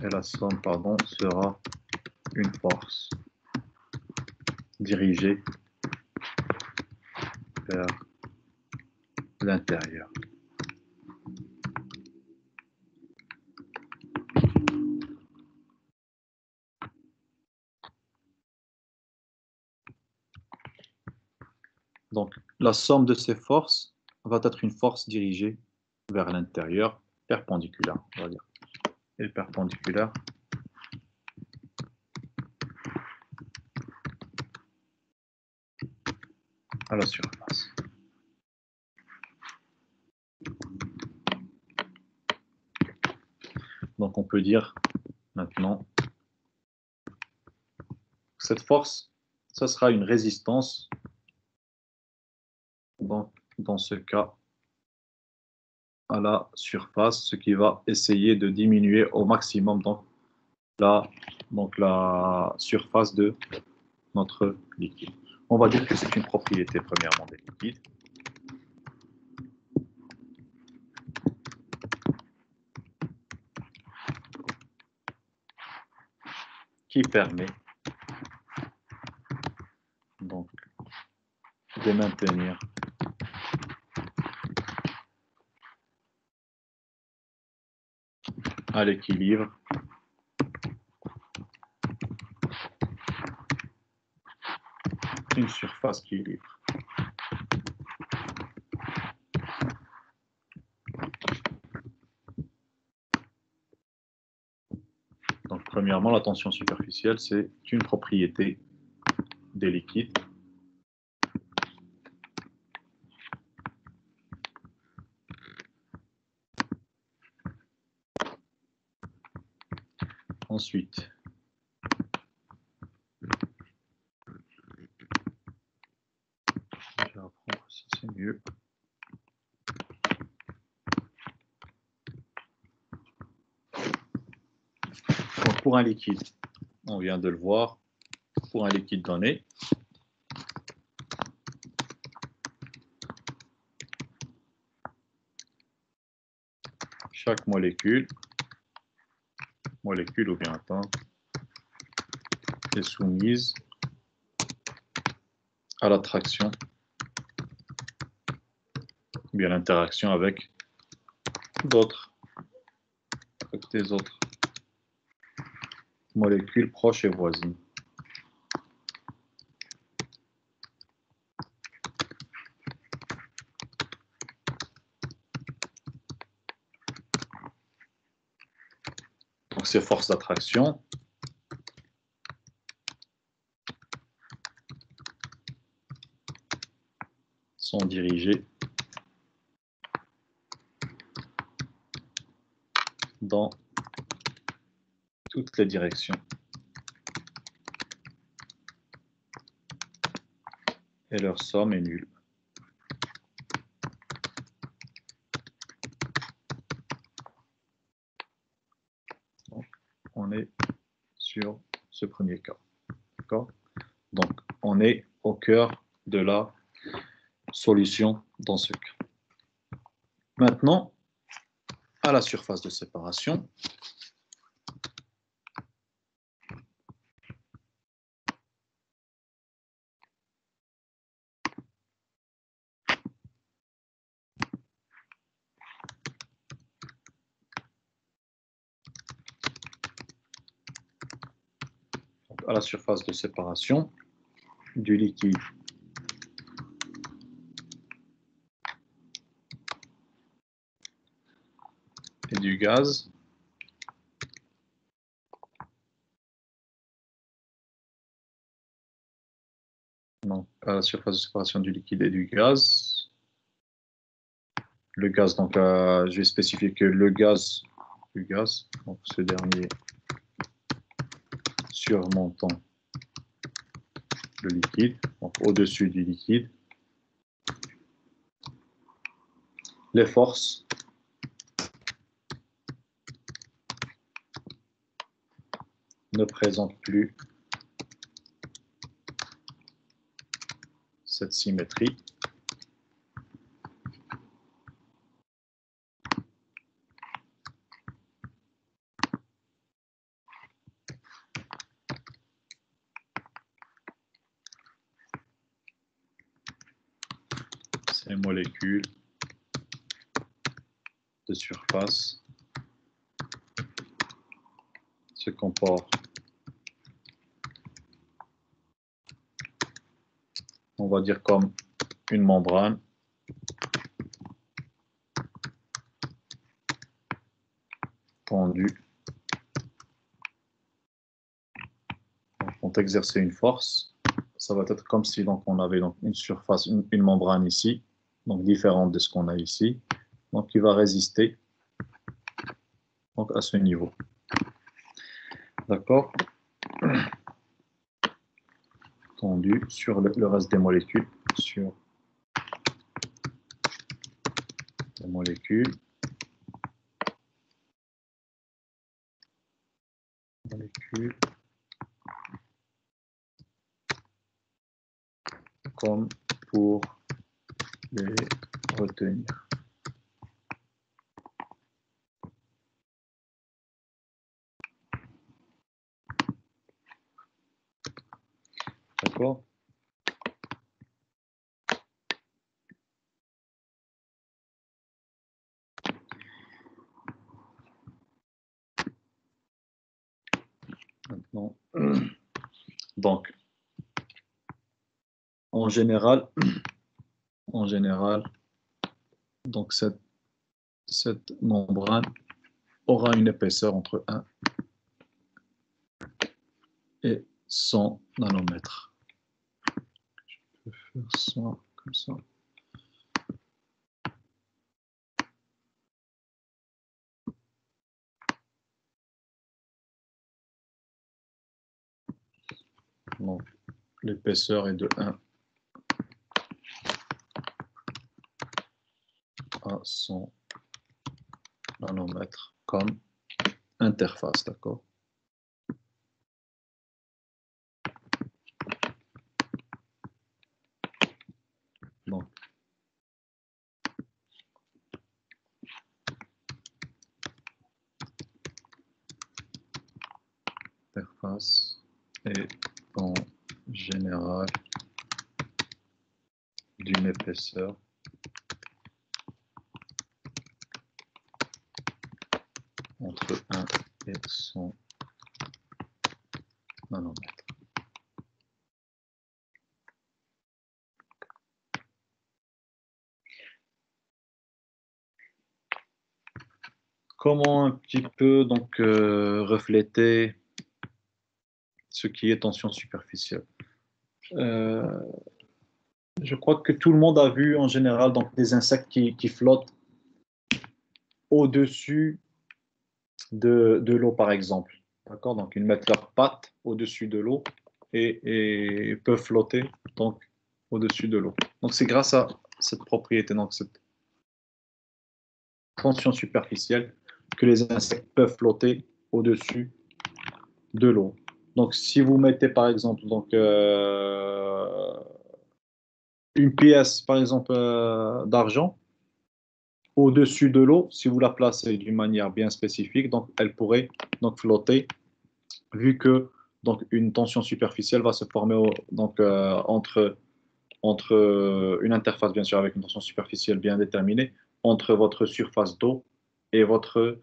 et la somme, pardon, sera une force dirigée vers l'intérieur. Donc, la somme de ces forces va être une force dirigée vers l'intérieur, perpendiculaire, on va dire. Et perpendiculaire à la surface. Donc, on peut dire maintenant que cette force, ça sera une résistance dans ce cas à la surface, ce qui va essayer de diminuer au maximum la surface de notre liquide. On va dire que c'est une propriété premièrement des liquides. Qui permet donc de maintenir à l'équilibre une surface qui est libre. Donc, premièrement, la tension superficielle, c'est une propriété des liquides. Ensuite, je vais reprendre ça, c'est mieux. Donc, pour un liquide, on vient de le voir, pour un liquide donné, chaque molécule ou bien atome est soumise à l'attraction, ou bien l'interaction avec des autres molécules proches et voisines. Donc ces forces d'attraction sont dirigées dans toutes les directions et leur somme est nulle. Donc, on est sur ce premier cas. D'accord ? Donc, on est au cœur de la solution dans ce cas. Maintenant, à la surface de séparation, du liquide et du gaz, Donc, à la surface de séparation du liquide et du gaz. Le gaz, donc, je vais spécifier que le gaz, donc ce dernier surmontant le liquide, donc au-dessus du liquide. Les forces ne présentent plus cette symétrie. Ces molécules de surface se comportent, on va dire, comme une membrane tendue. Vont exercer une force. Ça va être comme si donc, on avait donc, une surface, une membrane ici, donc différente de ce qu'on a ici, donc qui va résister donc, à ce niveau. D'accord? Tendu sur le reste des molécules, sur les molécules. Comme pour les retenir. D'accord? Maintenant, donc, en général, donc cette membrane aura une épaisseur entre 1 et 100 nanomètres. Je peux faire ça comme ça. Donc, l'épaisseur est de 1 à 100 nanomètres comme interface, d'accord? Donc, interface est en général d'une épaisseur entre 1 et 100 nanomètres. Comment un petit peu donc refléter ce qui est tension superficielle? Je crois que tout le monde a vu en général donc, des insectes qui flottent au-dessus de l'eau, par exemple. D'accord? Donc, ils mettent leurs pattes au-dessus de l'eau et peuvent flotter donc, au-dessus de l'eau. Donc, c'est grâce à cette propriété, donc cette tension superficielle, que les insectes peuvent flotter au-dessus de l'eau. Donc, si vous mettez, par exemple, donc, une pièce, par exemple, d'argent, au-dessus de l'eau, si vous la placez d'une manière bien spécifique, donc elle pourrait donc flotter, vu que donc une tension superficielle va se former donc entre une interface bien sûr avec une tension superficielle bien déterminée entre votre surface d'eau et votre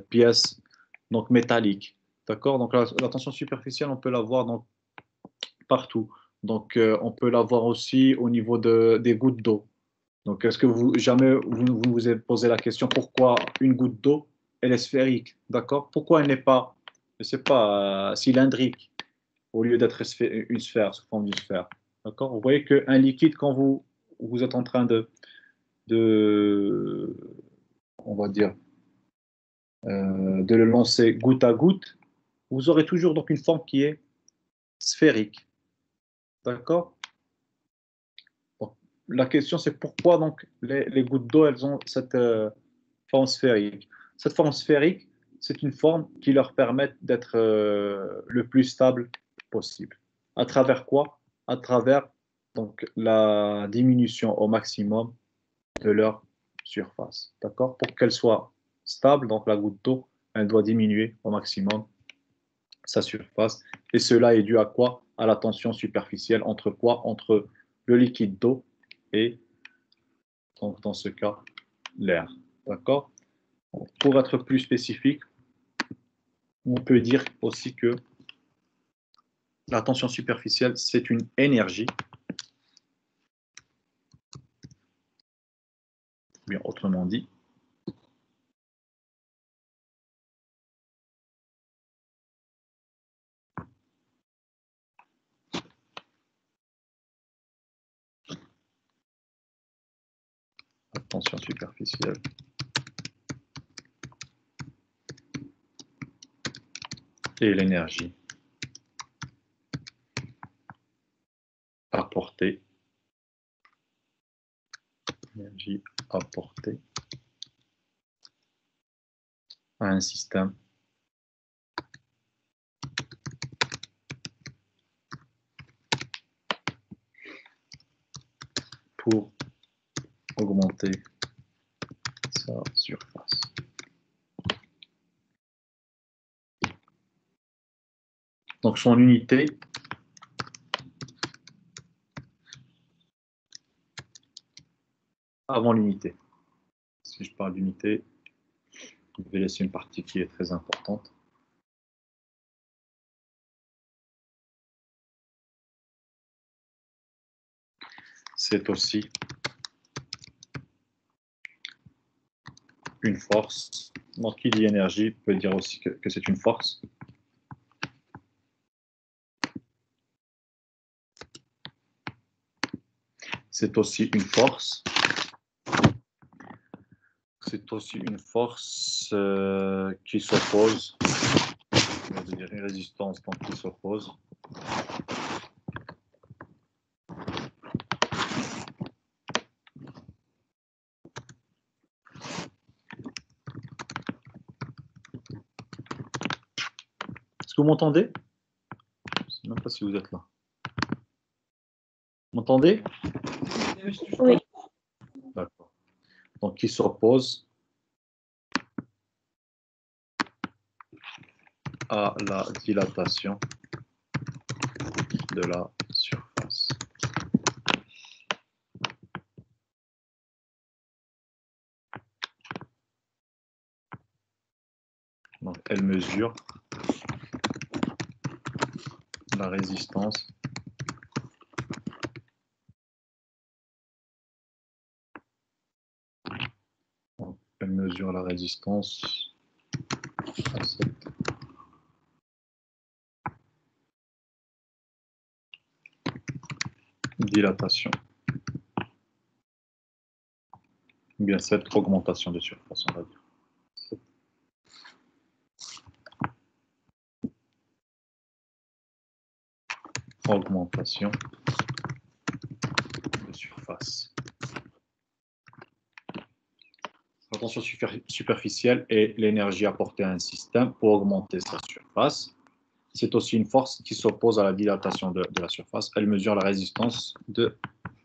pièce donc métallique. D'accord? Donc la tension superficielle, on peut la voir donc partout. Donc on peut la voir aussi au niveau des gouttes d'eau. Donc, est-ce que jamais vous avez posé la question pourquoi une goutte d'eau, elle est sphérique, d'accord? Pourquoi elle n'est pas, je sais pas, cylindrique au lieu d'être une sphère, sous forme d'une sphère? D'accord? Vous voyez qu'un liquide, quand vous êtes en train on va dire, de le lancer goutte à goutte, vous aurez toujours donc une forme qui est sphérique. D'accord? Donc, la question, c'est pourquoi donc les gouttes d'eau, elles ont cette forme sphérique. Cette forme sphérique, c'est une forme qui leur permet d'être le plus stable possible. À travers quoi? À travers donc, la diminution au maximum de leur surface. D'accord? Pour qu'elle soit stable, donc la goutte d'eau, elle doit diminuer au maximum sa surface. Et cela est dû à quoi? À la tension superficielle entre quoi? Entre le liquide d'eau et, donc, dans ce cas, l'air. D'accord? Pour être plus spécifique, on peut dire aussi que la tension superficielle, c'est une énergie. Bien, autrement dit, la tension superficielle et l'énergie apportée, à un système pour augmenter sa surface. Donc son unité, avant l'unité. Si je parle d'unité, je vais laisser une partie qui est très importante. C'est aussi une force. Donc, qui dit énergie peut dire aussi que c'est une force. C'est aussi une force. C'est aussi une force qui s'oppose. On va dire une résistance donc, qui s'oppose. Est-ce que vous m'entendez? Je ne sais même pas si vous êtes là. Vous m'entendez? Oui. D'accord. Donc, qui s'oppose à la dilatation de la surface. Donc, elle mesure la résistance elle mesure la résistance à cette dilatation, ou bien cette augmentation de surface, on va dire. Cette augmentation de surface. La tension superficielle est l'énergie apportée à un système pour augmenter sa surface. C'est aussi une force qui s'oppose à la dilatation de la surface. Elle mesure la résistance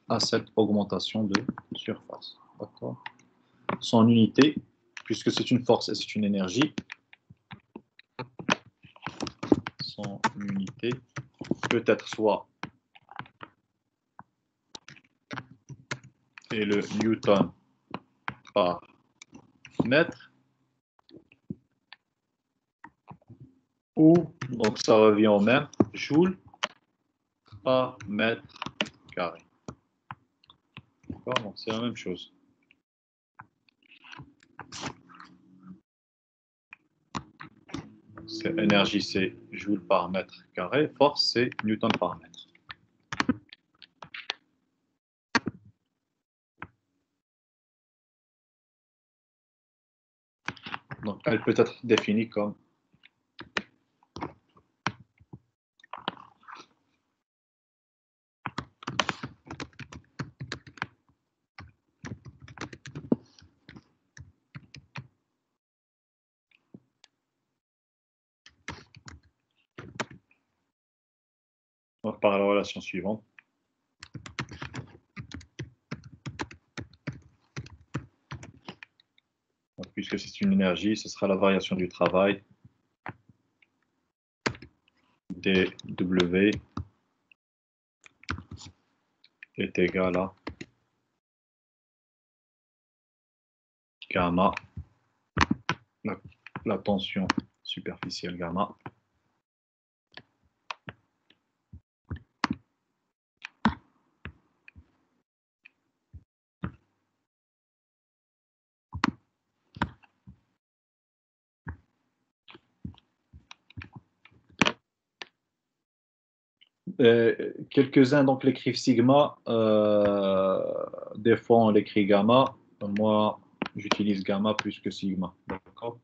à cette augmentation de surface. D'accord. Son unité, puisque c'est une force et c'est une énergie, son unité peut être soit et le newton par mètre, ou, donc ça revient au même, joule par mètre carré. D'accord, donc c'est la même chose. Énergie, c'est joule par mètre carré. Force, c'est newton par mètre. Elle peut être définie comme par la relation suivante. Donc, puisque c'est une énergie, ce sera la variation du travail dW est égal à gamma, la tension superficielle gamma, quelques-uns donc l'écrivent sigma, des fois on l'écrit gamma, moi j'utilise gamma plus que sigma, d'accord.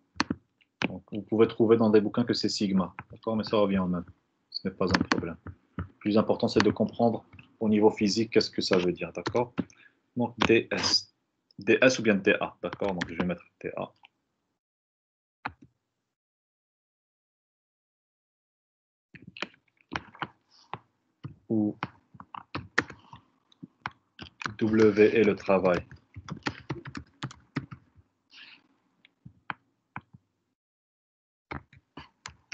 Donc, vous pouvez trouver dans des bouquins que c'est sigma, d'accord, mais ça revient au même, ce n'est pas un problème. Le plus important c'est de comprendre au niveau physique qu'est-ce que ça veut dire, d'accord. Donc DS, DS ou bien TA, d'accord, donc je vais mettre TA. Où W est le travail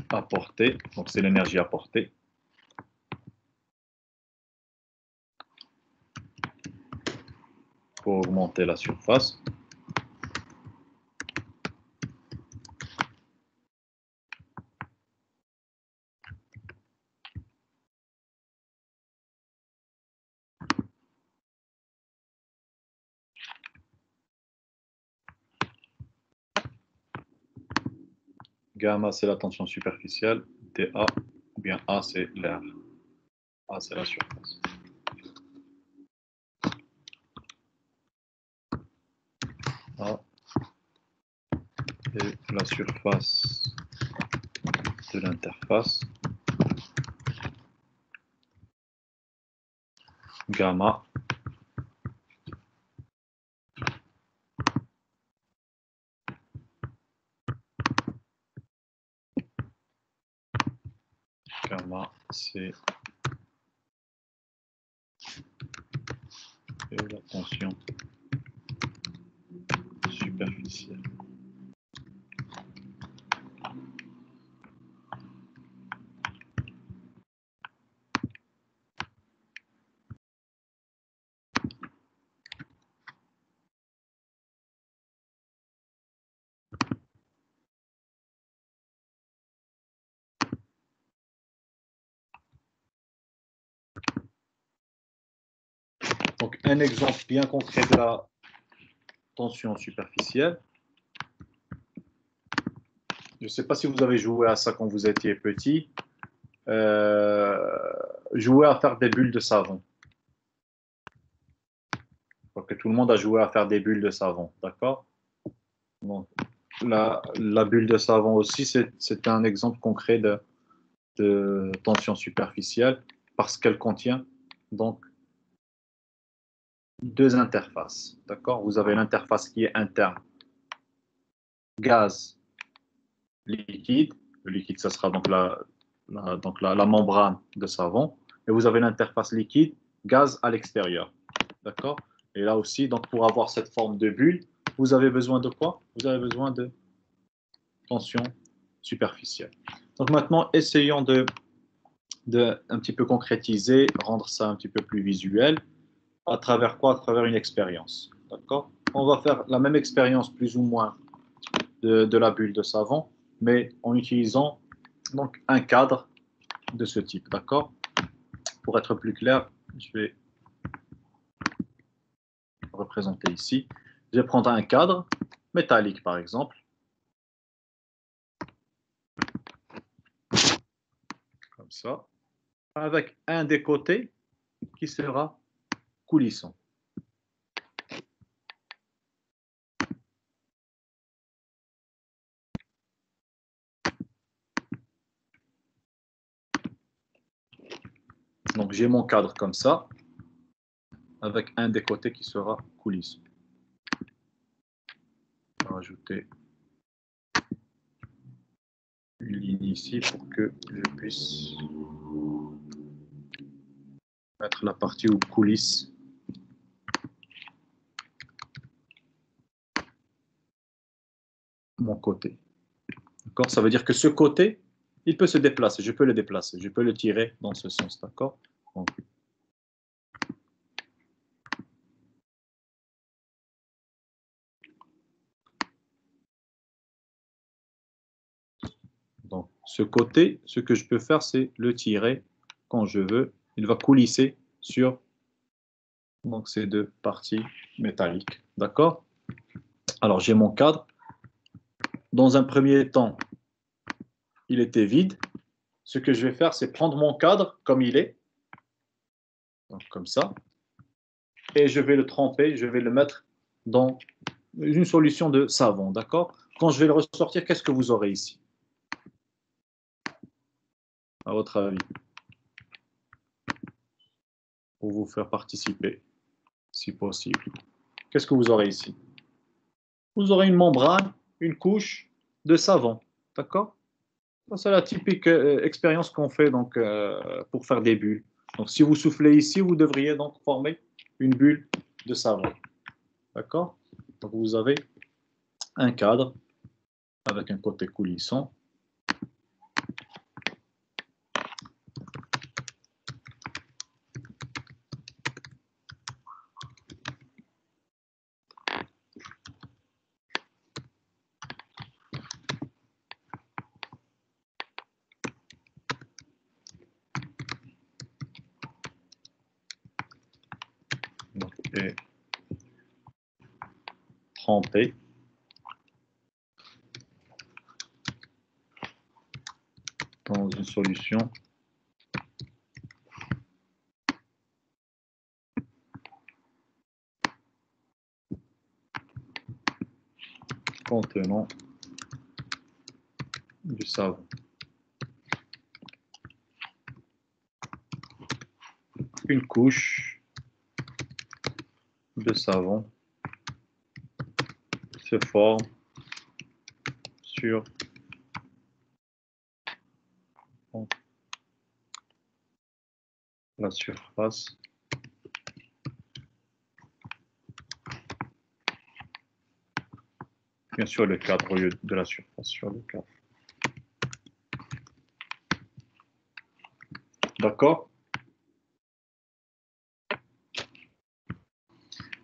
apporté, donc c'est l'énergie apportée. Pour augmenter la surface. Gamma, c'est la tension superficielle. TA, ou bien A, c'est l'air. A, c'est la surface. A est la surface de l'interface. Gamma c'est la tension superficielle. Donc, un exemple bien concret de la tension superficielle. Je ne sais pas si vous avez joué à ça quand vous étiez petit. Jouer à faire des bulles de savon. Je crois que tout le monde a joué à faire des bulles de savon, d'accord? Donc, la bulle de savon aussi, c'est un exemple concret de tension superficielle parce qu'elle contient donc deux interfaces, d'accord? Vous avez l'interface qui est interne, gaz, liquide. Le liquide, ça sera donc la membrane de savon. Et vous avez l'interface liquide, gaz à l'extérieur, d'accord? Et là aussi, donc pour avoir cette forme de bulle, vous avez besoin de quoi? Vous avez besoin de tension superficielle. Donc maintenant, essayons de un petit peu concrétiser, rendre ça un petit peu plus visuel. À travers quoi? À travers une expérience. D'accord? On va faire la même expérience plus ou moins de la bulle de savon, mais en utilisant donc un cadre de ce type. D'accord? Pour être plus clair, je vais représenter ici. Je vais prendre un cadre métallique par exemple. Comme ça. Avec un des côtés qui sera coulissant. Donc, j'ai mon cadre comme ça, avec un des côtés qui sera coulisse. On va rajouter une ligne ici pour que je puisse mettre la partie où coulisse. Mon côté. D'accord? Ça veut dire que ce côté, il peut se déplacer. Je peux le déplacer. Je peux le tirer dans ce sens. D'accord? Donc, ce côté, ce que je peux faire, c'est le tirer quand je veux. Il va coulisser sur donc, ces deux parties métalliques. D'accord? Alors, j'ai mon cadre. Dans un premier temps, il était vide. Ce que je vais faire, c'est prendre mon cadre comme il est. Donc, comme ça. Et je vais le tremper, je vais le mettre dans une solution de savon. D'accord? Quand je vais le ressortir, qu'est-ce que vous aurez ici? À votre avis? Pour vous faire participer, si possible. Qu'est-ce que vous aurez ici? Vous aurez une membrane, une couche de savon. D'accord? C'est la typique expérience qu'on fait donc, pour faire des bulles. Donc, si vous soufflez ici, vous devriez donc former une bulle de savon. D'accord? Donc, vous avez un cadre avec un côté coulissant. Et trempé dans une solution contenant du savon. Une couche de savon se forme sur la surface bien sûr le cadre au lieu de la surface sur le cadre. D'accord?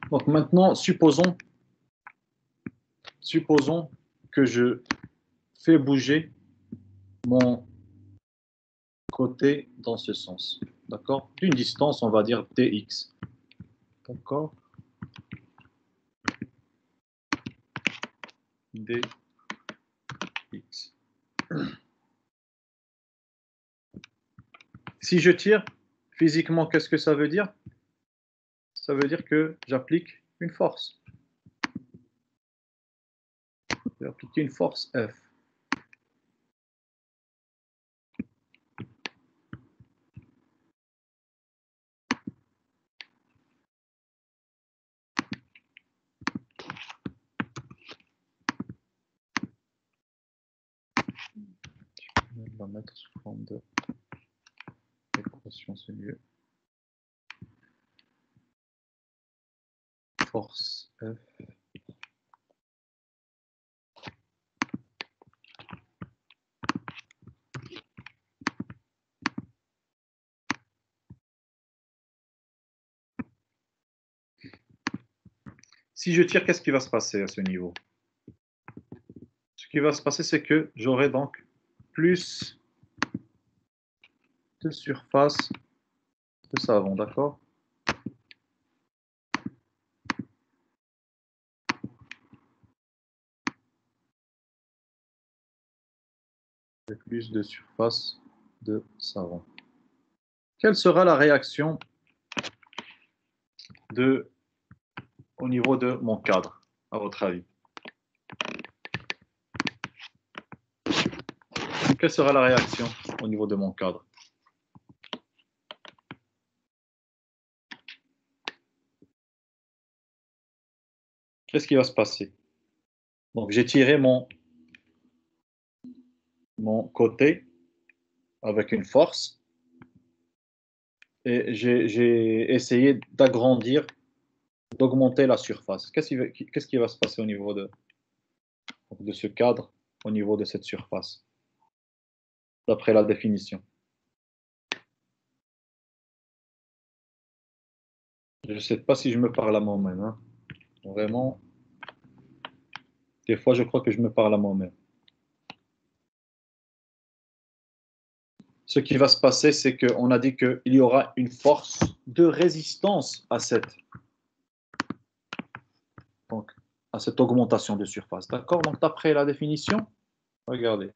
Donc maintenant, supposons que je fais bouger mon côté dans ce sens. D'accord? D'une distance, on va dire dx. D'accord? dx. Si je tire, physiquement, qu'est-ce que ça veut dire? Ça veut dire que j'applique une force. Je vais appliquer une force F. On va mettre sous forme de équation, c'est mieux. Force F. Si je tire, qu'est-ce qui va se passer à ce niveau? Ce qui va se passer, c'est que j'aurai donc plus de surface de savon, d'accord? Plus de surface de savon. Quelle sera la réaction au niveau de mon cadre, à votre avis? Quelle sera la réaction au niveau de mon cadre? qu'est-ce qui va se passer? Donc, j'ai tiré mon côté avec une force et j'ai essayé d'agrandir, d'augmenter la surface. Qu'est-ce qui va se passer au niveau de ce cadre, au niveau de cette surface, d'après la définition? Je ne sais pas si je me parle à moi-même, hein. Vraiment, des fois, je crois que je me parle à moi-même. Ce qui va se passer, c'est qu'on a dit qu'il y aura une force de résistance donc, à cette augmentation de surface. D'accord? Donc, d'après la définition, regardez.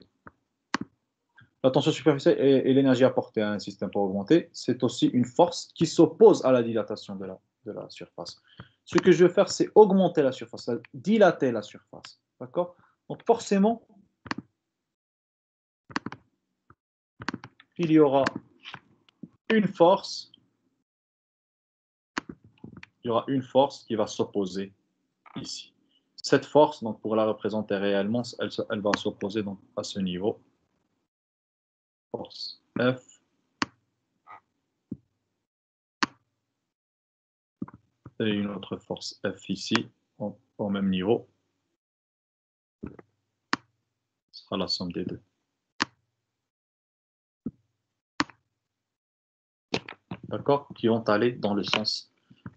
La tension superficielle et l'énergie apportée à un système pour augmenter, c'est aussi une force qui s'oppose à la dilatation de la surface. Ce que je vais faire, c'est augmenter la surface, dilater la surface. D'accord? Donc, forcément, il y aura une force, qui va s'opposer ici. Cette force, donc pour la représenter réellement, elle va s'opposer donc à ce niveau. Force F et une autre force F ici, au même niveau. Ce sera la somme des deux. D'accord? Qui vont aller dans le sens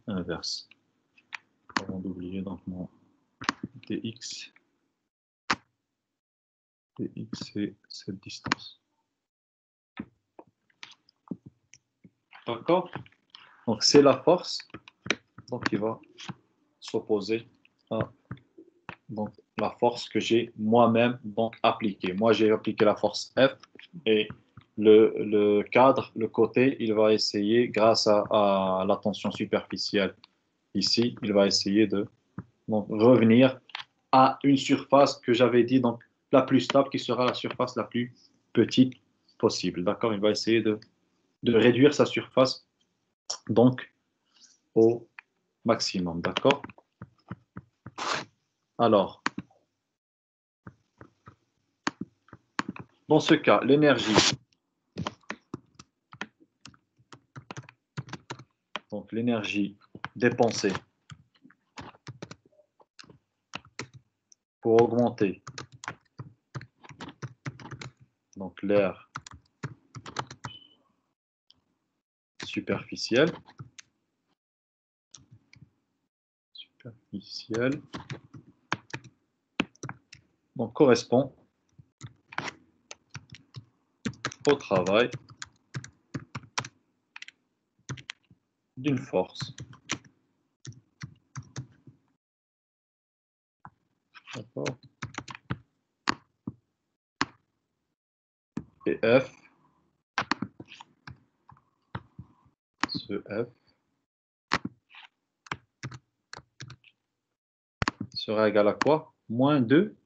inverse. Avant d'oublier donc mon dx. Dx, c'est cette distance. D'accord? Donc c'est la force donc, qui va s'opposer à donc, la force que j'ai moi-même appliquée. Moi, j'ai appliqué la force F et le cadre, le côté, il va essayer, grâce à la tension superficielle ici, il va essayer de donc, revenir à une surface que j'avais dit donc la plus stable, qui sera la surface la plus petite possible. D'accord? Il va essayer de réduire sa surface donc au maximum. D'accord? Alors, dans ce cas, l'énergie, donc l'énergie dépensée pour augmenter donc l'air superficiel, donc correspond au travail d'une force. D'accord. Et F, ce F sera égal à quoi? Moins 2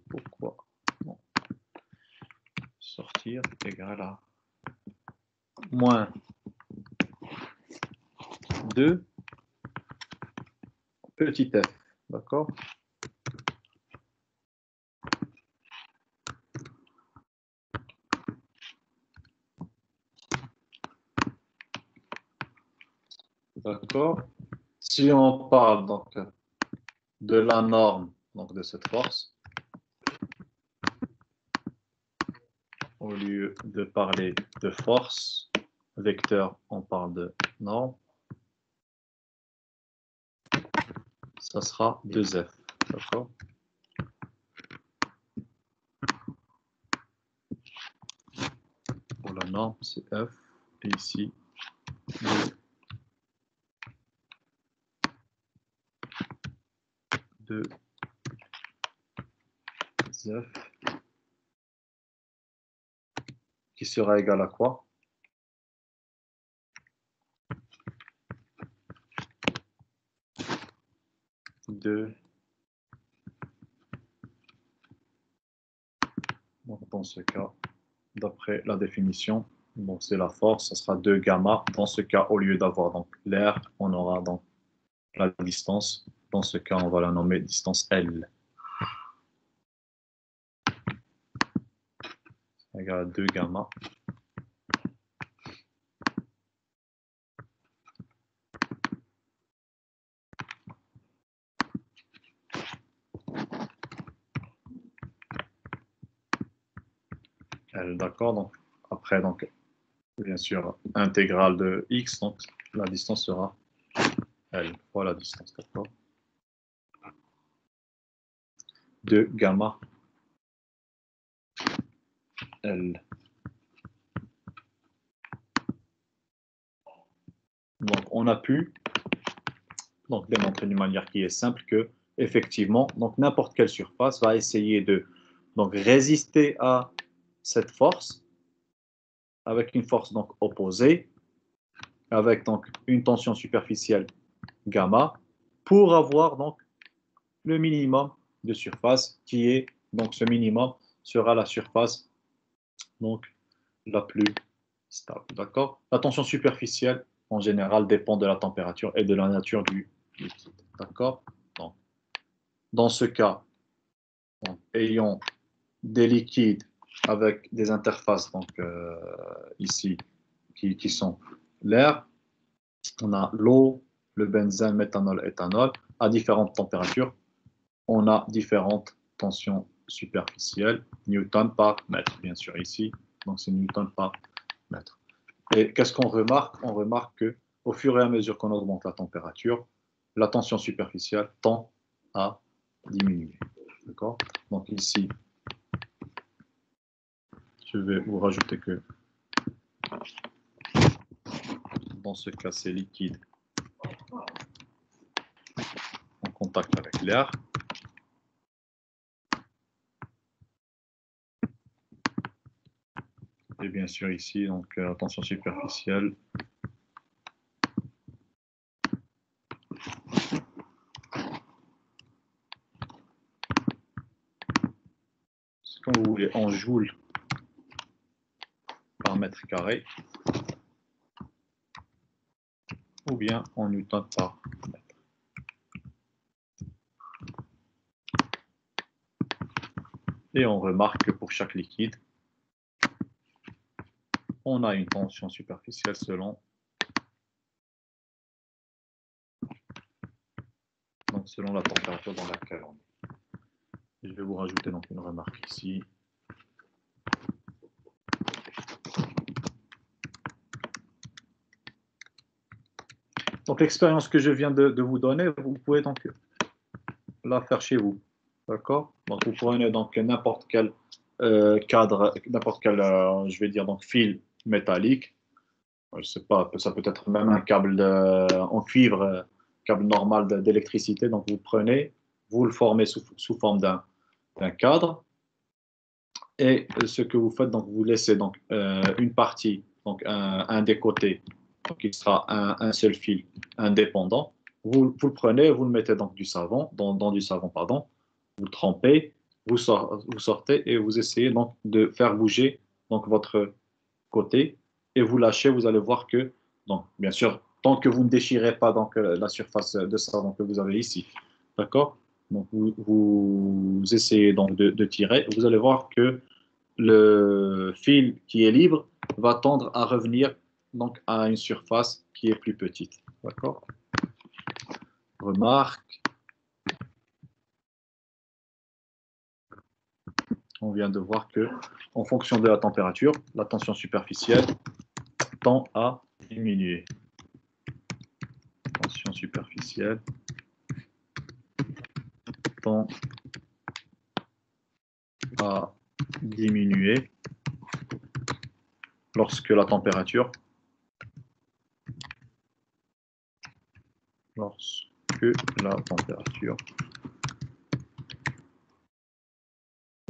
pourquoi non. Sortir égal à moins 2 petit f. D'accord? D'accord? Si on parle donc de la norme donc de cette force, au lieu de parler de force vecteur, on parle de norme. Ça sera 2F. D'accord? Pour la norme, c'est F. Et ici, 2F qui sera égal à quoi? Donc dans ce cas, d'après la définition, Donc, c'est la force, ça sera 2 gamma. Dans ce cas, au lieu d'avoir donc l'air, on aura donc la distance. Dans ce cas, on va la nommer distance L. Égale à 2 gamma. L, d'accord. Donc, après, donc, bien sûr, intégrale de x, donc la distance sera L fois la distance, d'accord. 2 gamma L. Donc, on a pu donc, démontrer d'une manière qui est simple que, effectivement, donc n'importe quelle surface va essayer de donc, résister à cette force avec une force donc, opposée, avec donc, une tension superficielle gamma, pour avoir donc le minimum de surface qui est, donc ce minimum sera la surface donc la plus stable. D'accord. La tension superficielle, en général, dépend de la température et de la nature du liquide. D'accord. Donc, dans ce cas, donc, ayant des liquides avec des interfaces donc, ici qui sont l'air, on a l'eau, le benzène, méthanol, éthanol, à différentes températures, on a différentes tensions superficielles, newton par mètre, bien sûr, ici, donc c'est newton par mètre. Et qu'est-ce qu'on remarque? On remarque que au fur et à mesure qu'on augmente la température, la tension superficielle tend à diminuer. D'accord? Donc ici, je vais vous rajouter que dans ce cas, c'est liquide en contact avec l'air. Et bien sûr ici, donc la tension superficielle c'est comme vous voulez, en joule par mètre carré ou bien en newton par mètre. Et on remarque que pour chaque liquide, on a une tension superficielle selon la température dans laquelle on est. Je vais vous rajouter donc une remarque ici. Donc l'expérience que je viens de vous donner, vous pouvez donc la faire chez vous. D'accord? Donc vous prenez donc n'importe quel cadre, n'importe quel, je vais dire donc fil métallique. Je sais pas, ça peut être même un câble en cuivre, câble normal d'électricité. Donc vous prenez, vous le formez sous forme d'un cadre. Et ce que vous faites, donc vous laissez donc une partie, donc un des côtés, donc il sera un seul fil indépendant. Vous le prenez, vous le mettez donc du savon, dans du savon, pardon. Vous le trempez, vous sortez et vous essayez donc de faire bouger donc votre côté et vous lâchez. Vous allez voir que, donc bien sûr, tant que vous ne déchirez pas donc la surface de savon que vous avez ici, d'accord. Donc vous essayez donc de tirer. Vous allez voir que le fil qui est libre va tendre à revenir donc à une surface qui est plus petite. D'accord? Remarque, on vient de voir que en fonction de la température, la tension superficielle tend à diminuer. Tension superficielle tend à diminuer lorsque la température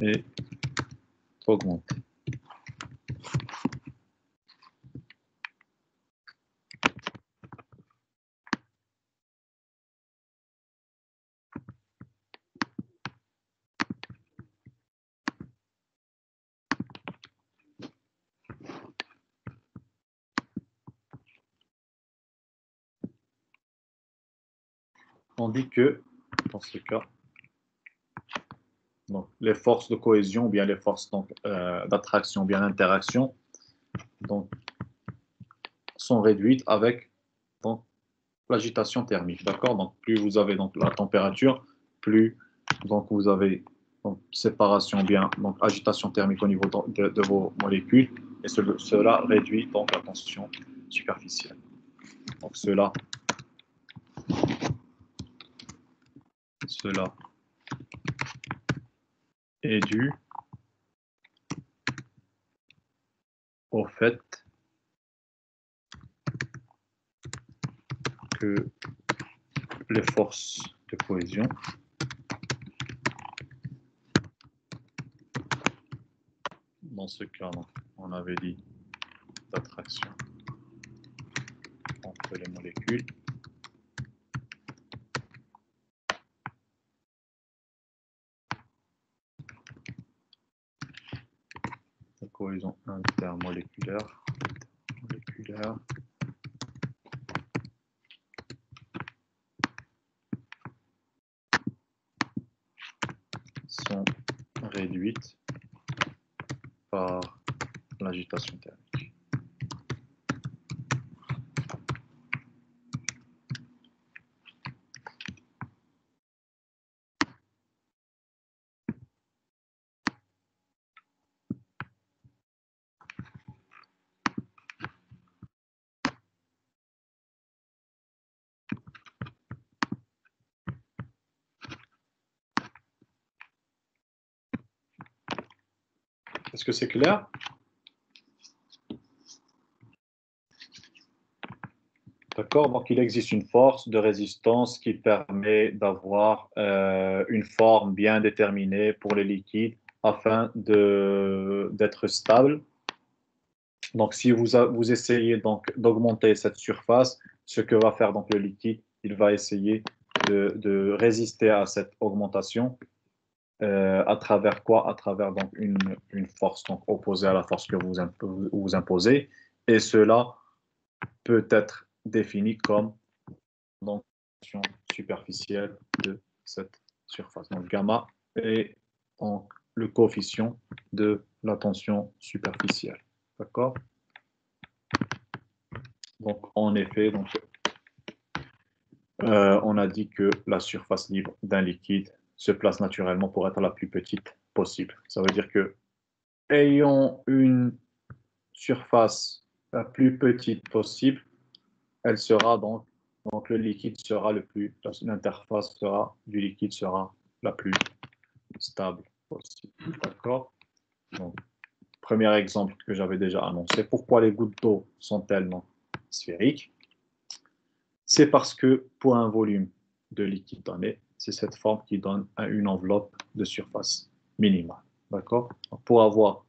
est augmentée. on dit que, dans ce cas, donc, les forces de cohésion, ou bien les forces d'attraction, bien d'interaction, donc, sont réduites avec donc, l'agitation thermique. D'accord? Donc, plus vous avez donc, la température, plus donc, vous avez donc, séparation, bien donc, agitation thermique au niveau de vos molécules, et cela réduit donc, la tension superficielle. Donc, cela est dû au fait que les forces de cohésion dans ce cas, on avait dit d'attraction entre les molécules de cohésion intermoléculaire sont réduites par l'agitation thermique. Est-ce que c'est clair? D'accord, donc il existe une force de résistance qui permet d'avoir une forme bien déterminée pour les liquides afin d'être stable. Donc si vous essayez donc d'augmenter cette surface, ce que va faire donc le liquide, il va essayer de résister à cette augmentation. À travers quoi? À travers donc une force donc, opposée à la force que vous imposez. Et cela peut être défini comme donc, tension superficielle de cette surface. Donc gamma est donc, le coefficient de la tension superficielle. D'accord? Donc en effet, donc, on a dit que la surface libre d'un liquide se place naturellement pour être la plus petite possible. Ça veut dire que ayant une surface la plus petite possible, elle sera donc le liquide sera l'interface du liquide sera la plus stable possible. D'accord? Donc, premier exemple que j'avais déjà annoncé. Pourquoi les gouttes d'eau sont-elles non sphériques? C'est parce que pour un volume de liquide donné, c'est cette forme qui donne une enveloppe de surface minimale. D'accord? Pour avoir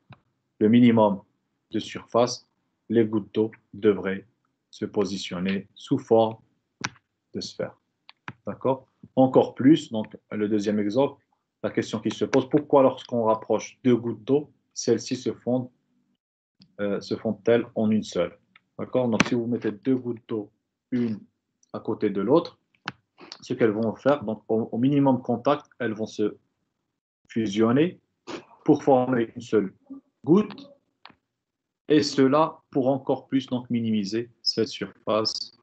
le minimum de surface, les gouttes d'eau devraient se positionner sous forme de sphère. D'accord? Encore plus, donc le deuxième exemple, la question qui se pose, pourquoi lorsqu'on rapproche deux gouttes d'eau, celles-ci se fondent-elles en une seule? D'accord? Donc si vous mettez deux gouttes d'eau, une à côté de l'autre, ce qu'elles vont faire, donc au minimum contact, elles vont se fusionner pour former une seule goutte, et cela pour encore plus donc minimiser cette surface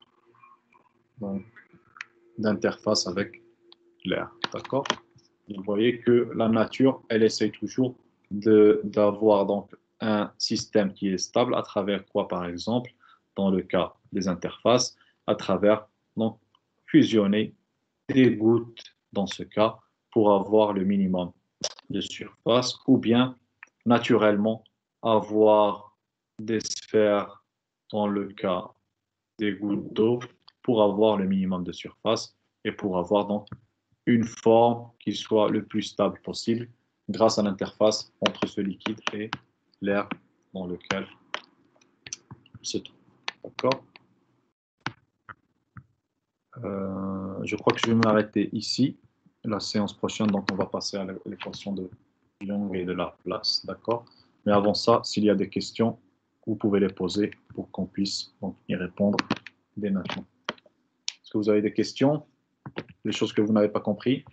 d'interface avec l'air. D'accord? Vous voyez que la nature, elle essaye toujours d'avoir donc un système qui est stable à travers quoi, par exemple, dans le cas des interfaces, à travers donc fusionner des gouttes dans ce cas pour avoir le minimum de surface, ou bien naturellement avoir des sphères dans le cas des gouttes d'eau pour avoir le minimum de surface et pour avoir donc une forme qui soit le plus stable possible grâce à l'interface entre ce liquide et l'air dans lequel il se trouve. D'accord? Je crois que je vais m'arrêter ici. La séance prochaine, donc on va passer à l'équation de Young et de Laplace. D'accord? Mais avant ça, s'il y a des questions, vous pouvez les poser pour qu'on puisse donc, y répondre dès maintenant. Est-ce que vous avez des questions? les choses que vous n'avez pas compris.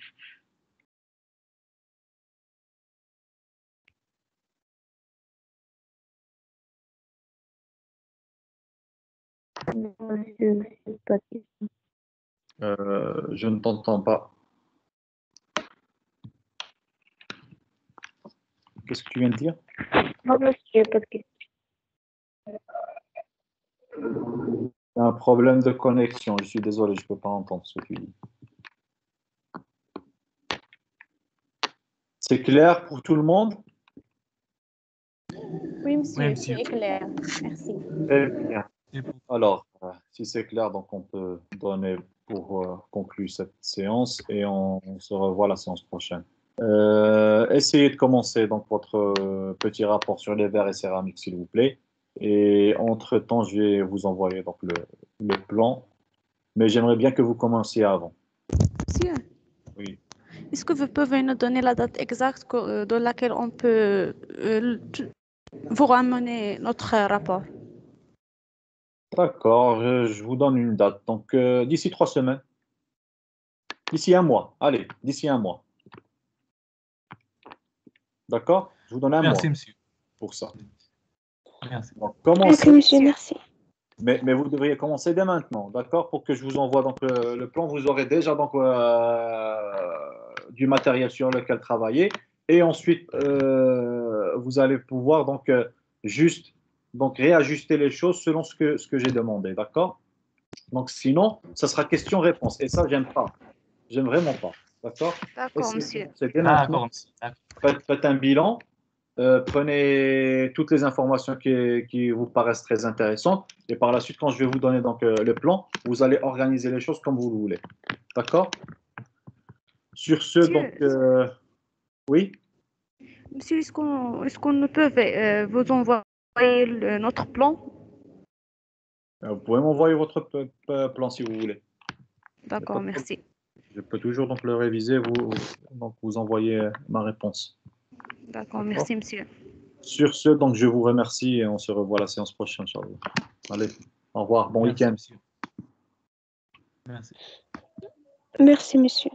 Non, monsieur, pas de question. Je ne t'entends pas. Qu'est-ce que tu viens de dire? Non, monsieur, pas de question. Un problème de connexion. Je suis désolé, je ne peux pas entendre ce que tu dis. C'est clair pour tout le monde? Oui, monsieur, Oui, c'est monsieur. clair. Merci. Très bien. C'est bon. Alors, si c'est clair, donc on peut donner pour conclure cette séance et on se revoit la séance prochaine. Essayez de commencer donc votre petit rapport sur les verres et céramiques, s'il vous plaît. Et entre-temps, je vais vous envoyer donc le plan. Mais j'aimerais bien que vous commenciez avant. Monsieur, Oui. est-ce que vous pouvez nous donner la date exacte de laquelle on peut vous ramener notre rapport? D'accord, je vous donne une date. Donc, d'ici 3 semaines. D'ici un mois. Allez, d'ici un mois. D'accord? Je vous donne un mois Merci, monsieur. pour ça. Merci. Donc, Merci, commencez. monsieur, merci. Mais vous devriez commencer dès maintenant, d'accord? Pour que je vous envoie donc le plan, vous aurez déjà donc du matériel sur lequel travailler. Et ensuite, vous allez pouvoir donc juste donc réajuster les choses selon ce que j'ai demandé, d'accord? Donc sinon, ça sera question-réponse. Et ça, j'aime pas. J'aime vraiment pas. D'accord? D'accord, Essayez de monsieur. commencer dès maintenant. D'accord, monsieur. D'accord. Faites un bilan. Prenez toutes les informations qui vous paraissent très intéressantes. Et par la suite, quand je vais vous donner donc, le plan, vous allez organiser les choses comme vous le voulez. D'accord? Sur ce, Monsieur, donc, oui, monsieur, est-ce qu'on ne peut vous envoyer notre plan? vous pouvez m'envoyer votre plan si vous voulez. Il y a pas D'accord, de problème. merci. Je peux toujours donc, le réviser, donc, vous envoyer ma réponse. D'accord, D'accord? merci, monsieur. Sur ce, donc, je vous remercie et on se revoit la séance prochaine, Inch'Allah. Allez, au revoir, bon Merci, week-end. monsieur. Merci. Merci, monsieur.